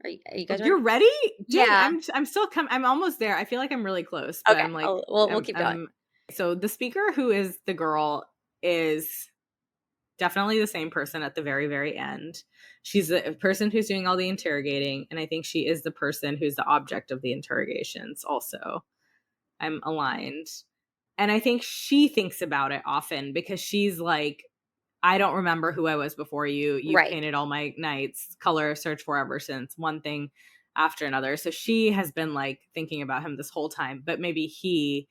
S1: Are you guys ready?
S3: You're ready? Jen,
S1: yeah.
S3: I'm still I'm almost there. I feel like I'm really close. But
S1: okay.
S3: I'm like,
S1: we'll keep going.
S3: So the speaker who is the girl is definitely the same person at the very, very end. She's the person who's doing all the interrogating. And I think she is the person who's the object of the interrogations also. I'm aligned. And I think she thinks about it often because she's like, I don't remember who I was before you. You painted all my nights, color search for ever since, one thing after another. So she has been like thinking about him this whole time, but maybe he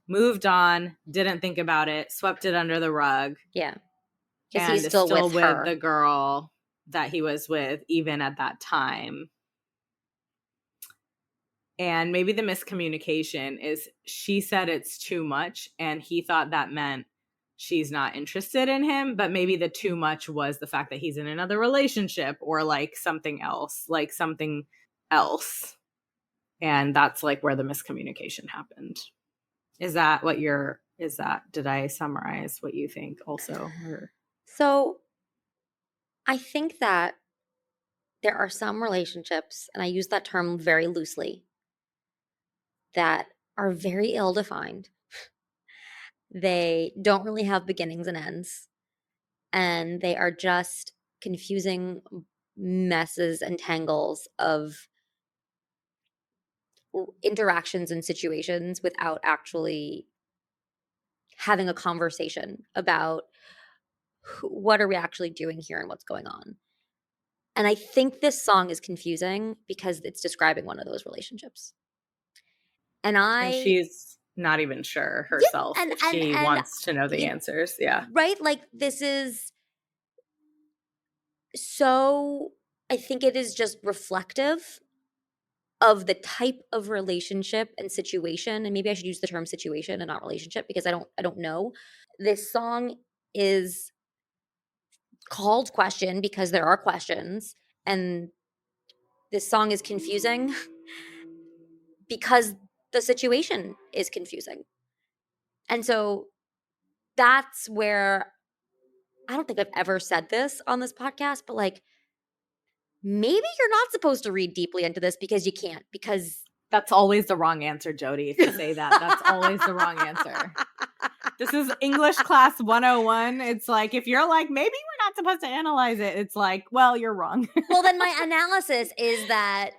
S3: moved on, didn't think about it, swept it under the rug.
S1: Yeah.
S3: And he's still with the girl that he was with even at that time. And maybe the miscommunication is she said it's too much and he thought that meant she's not interested in him, but maybe the too much was the fact that he's in another relationship or like something else. And that's like where the miscommunication happened. Is that what did I summarize what you think also?
S1: So I think that there are some relationships, and I use that term very loosely, that are very ill-defined. They don't really have beginnings and ends, and they are just confusing messes and tangles of interactions and situations without actually having a conversation about what are we actually doing here and what's going on. And I think this song is confusing because it's describing one of those relationships. And
S3: she's not even sure herself if she wants to know the answers. Yeah.
S1: Right? Like this is so, I think it is just reflective of the type of relationship and situation. And maybe I should use the term situation and not relationship because I don't know. This song is called Question because there are questions, and this song is confusing because the situation is confusing. And so that's where I don't think I've ever said this on this podcast, but like maybe you're not supposed to read deeply into this because you can't, because
S3: that's always the wrong answer, Jody. If you say that, that's always the wrong answer. This is English class 101. It's like, if you're like, maybe we're not supposed to analyze it, it's like, well, you're wrong.
S1: Well, then my analysis is that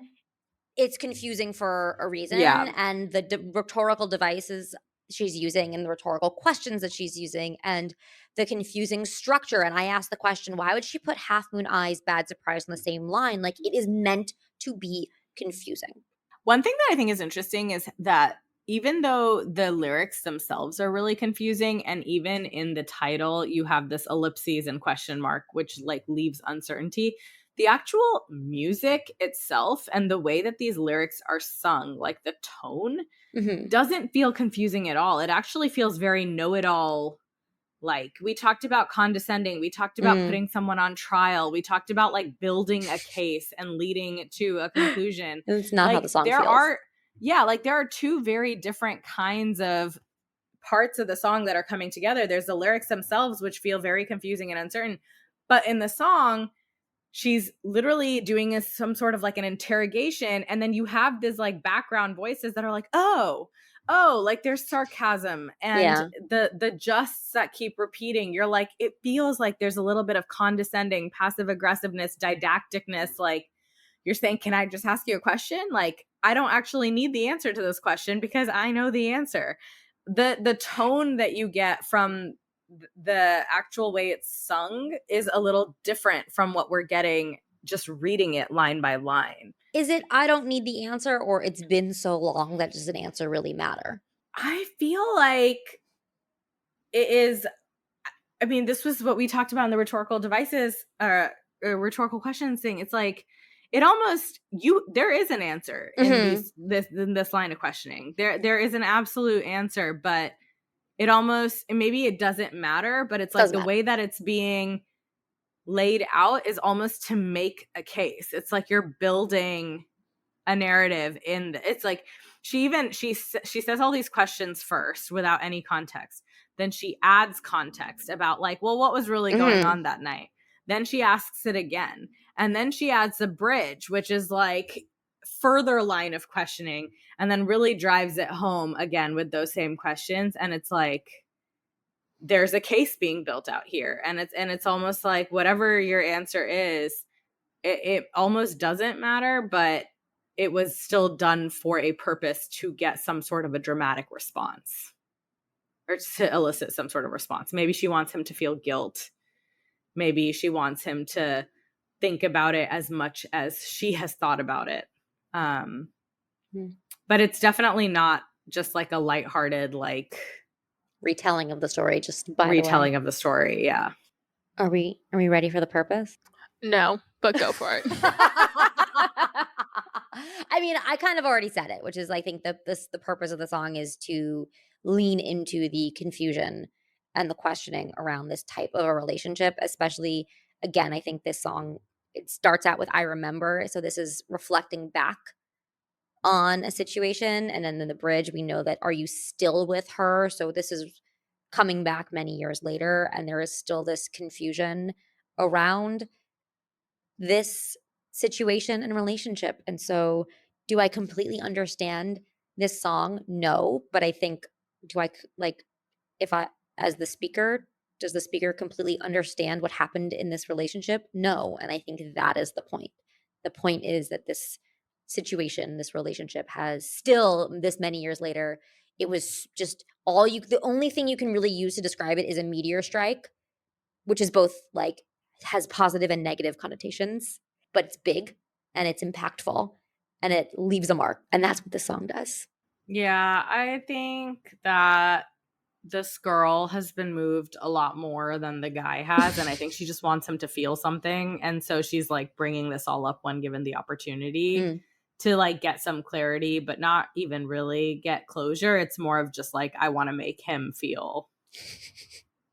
S1: it's confusing for a reason.
S3: Yeah.
S1: And the rhetorical devices she's using and the rhetorical questions that she's using and the confusing structure. And I asked the question, why would she put Half Moon Eyes, Bad Surprise on the same line? Like, it is meant to be confusing.
S3: One thing that I think is interesting is that even though the lyrics themselves are really confusing, and even in the title you have this ellipses and question mark, which like leaves uncertainty, the actual music itself and the way that these lyrics are sung, like the tone, doesn't feel confusing at all. It actually feels very know-it-all. Like, we talked about condescending. We talked about putting someone on trial. We talked about like building a case and leading to a conclusion.
S1: It's not how the song feels.
S3: There are two very different kinds of parts of the song that are coming together. There's the lyrics themselves, which feel very confusing and uncertain. But in the song, she's literally doing some sort of like an interrogation. And then you have this like background voices that are like, oh, like there's sarcasm and the justs that keep repeating. You're like, it feels like there's a little bit of condescending, passive aggressiveness, didacticness. Like, you're saying, can I just ask you a question? Like, I don't actually need the answer to this question because I know the answer. The tone that you get from the actual way it's sung is a little different from what we're getting just reading it line by line.
S1: Is it I don't need the answer, or it's been so long that does an answer really matter?
S3: I feel like it is. I mean, this was what we talked about in the rhetorical devices, rhetorical questions thing. It's like it almost there is an answer in this line of questioning. There is an absolute answer, but it almost, and maybe it doesn't matter, but it's like the way that it's being laid out is almost to make a case. It's like you're building a narrative it's like she says all these questions first without any context. Then she adds context about like, well, what was really going on that night? Then she asks it again. And then she adds the bridge, which is like further line of questioning, and then really drives it home again with those same questions. And it's like, there's a case being built out here. And it's almost like whatever your answer is, it almost doesn't matter, but it was still done for a purpose to get some sort of a dramatic response, or to elicit some sort of response. Maybe she wants him to feel guilt. Maybe she wants him to think about it as much as she has thought about it. But it's definitely not just like a lighthearted, like
S1: retelling of the story. Just by
S3: retelling of the story. Yeah.
S1: Are we ready for the purpose?
S2: No, but go for it.
S1: I mean, I kind of already said it, which is I think that the purpose of the song is to lean into the confusion and the questioning around this type of a relationship, especially, again, I think this song, it starts out with I remember. So this is reflecting back on a situation. And then in the bridge, we know that, are you still with her? So this is coming back many years later, and there is still this confusion around this situation and relationship. And so do I completely understand this song? No. But I think, as the speaker, does the speaker completely understand what happened in this relationship? No. And I think that is the point. The point is that this situation, this relationship has still, this many years later, it was just the only thing you can really use to describe it is a meteor strike, which is both like has positive and negative connotations, but it's big and it's impactful and it leaves a mark. And that's what this song does.
S3: Yeah, I think that this girl has been moved a lot more than the guy has. And I think she just wants him to feel something. And so she's like bringing this all up when given the opportunity to like get some clarity, but not even really get closure. It's more of just like, I want to make him feel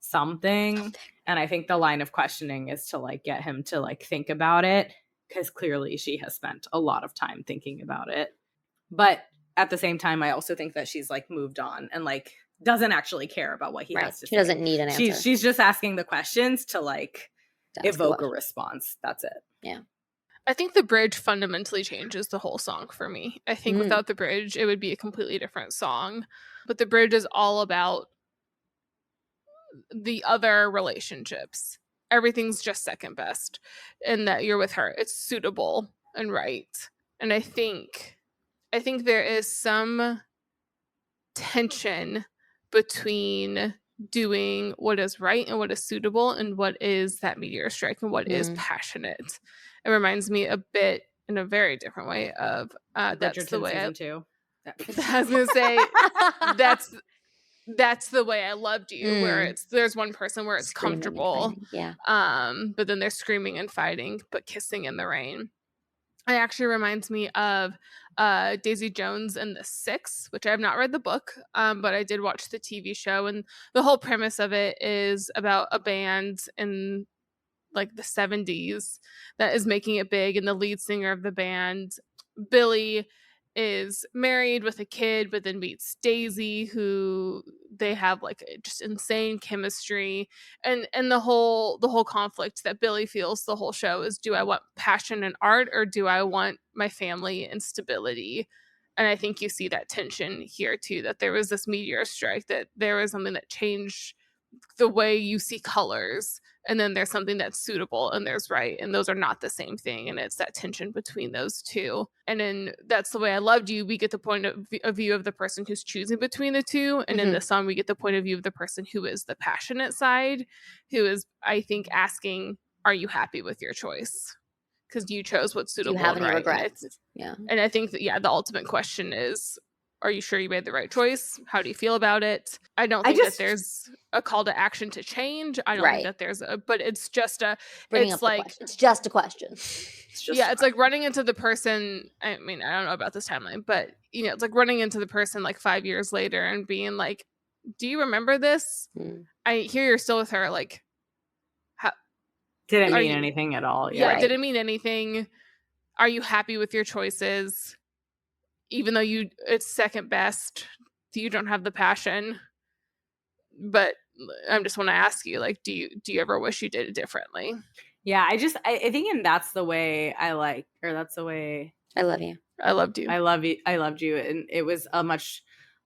S3: something. And I think the line of questioning is to like get him to like think about it, because clearly she has spent a lot of time thinking about it. But at the same time, I also think that she's like moved on and like doesn't actually care about what he has to say.
S1: She doesn't need an answer.
S3: She's just asking the questions to like evoke a response. That's it.
S1: Yeah.
S2: I think the bridge fundamentally changes the whole song for me. I think without the bridge, it would be a completely different song. But the bridge is all about the other relationships. Everything's just second best. And that you're with her. It's suitable and right. And I think there is some tension between doing what is right and what is suitable and what is that meteor strike and what is passionate. It reminds me a bit in a very different way of that's the way I was gonna say that's the way I loved you, where there's one person where it's screaming comfortable, but then they're screaming and fighting but kissing in the rain. It actually reminds me of Daisy Jones and the Six, which I have not read the book, but I did watch the TV show, and the whole premise of it is about a band in like the 70s that is making it big, and the lead singer of the band, Billy, is married with a kid, but then meets Daisy, who they have like just insane chemistry, and the whole conflict that Billy feels the whole show is, do I want passion and art, or do I want my family and stability? And I think you see that tension here too, that there was this meteor strike, that there was something that changed the way you see colors, and then there's something that's suitable and there's right, and those are not the same thing, and it's that tension between those two. And then That's the Way I Loved You, we get the point of view of the person who's choosing between the two, and in this song we get the point of view of the person who is the passionate side, who is, I think, asking, are you happy with your choice? Because you chose what's suitable.
S1: Do you have
S2: and
S1: any
S2: right.
S1: regrets?
S2: And I think that, the ultimate question is, are you sure you made the right choice? How do you feel about it? I don't think that there's a call to action to change. I don't think that there's but it's just
S1: it's like, it's just a question.
S2: It's like running into the person. I mean, I don't know about this timeline, but it's like running into the person like 5 years later and being like, do you remember this? I hear you're still with her. Like,
S3: didn't mean anything at all.
S2: Yeah, it didn't mean anything. Are you happy with your choices? Even though it's second best, you don't have the passion. But I just want to ask you, like, do you ever wish you did it differently?
S3: Yeah, I think, and that's the way I like, or that's the way
S1: I love you.
S2: I loved you.
S3: I love you. I loved you. And it was a much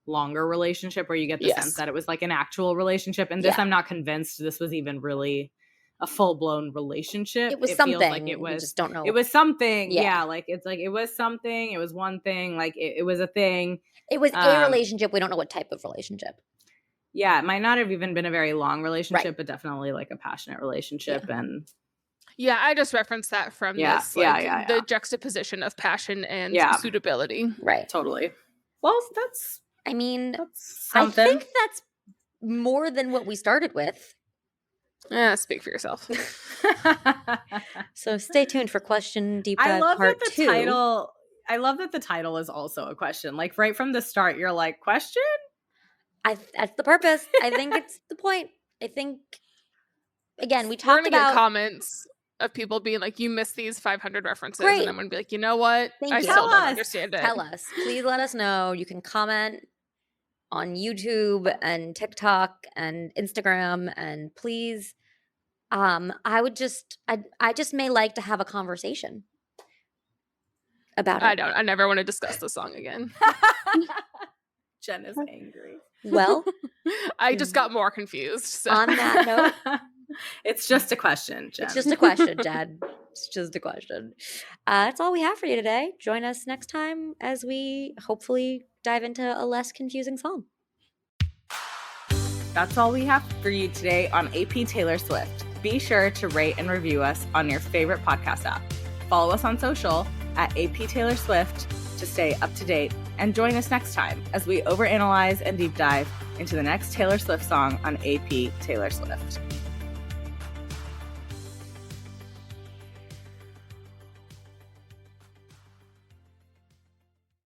S3: longer relationship where you get the sense that it was like an actual relationship. And this, I'm not convinced this was even really a full-blown relationship.
S1: It was something.
S3: Feels like it was,
S1: we just don't know.
S3: It was something. Yeah. Like, it's like, it was something. It was one thing. Like, it was a thing.
S1: It was a relationship. We don't know what type of relationship.
S3: Yeah. It might not have even been a very long relationship, but definitely like a passionate relationship.
S1: Yeah.
S3: And
S2: yeah, I just referenced that from this. Like, the juxtaposition of passion and suitability.
S1: Right.
S3: Totally. Well, that's
S1: something.
S3: I
S1: think that's more than what we started with.
S2: Speak for yourself.
S1: So stay tuned for question deep dive part 2.
S3: I love that the title is also a question. Like, right from the start, you're like, question?
S1: That's the purpose. I think it's the point. I think, again, we talked about...
S2: get comments of people being like, you missed these 500 references.
S1: Great.
S2: And I'm going to be like, you know what?
S1: I
S2: still don't understand it.
S1: Tell us. Please let us know. You can comment on YouTube and TikTok and Instagram, and please, I just may like to have a conversation about it.
S2: I never want to discuss the song again.
S3: Jen is angry.
S1: Well,
S2: I just got more confused. So.
S1: On that note,
S3: it's just a question, Jen.
S1: It's just a question, Jen. It's just a question. That's all we have for you today. Join us next time as we hopefully dive into a less confusing song.
S3: That's all we have for you today on AP Taylor Swift. Be sure to rate and review us on your favorite podcast app. Follow us on social at AP Taylor Swift to stay up to date, and join us next time as we overanalyze and deep dive into the next Taylor Swift song on AP Taylor Swift.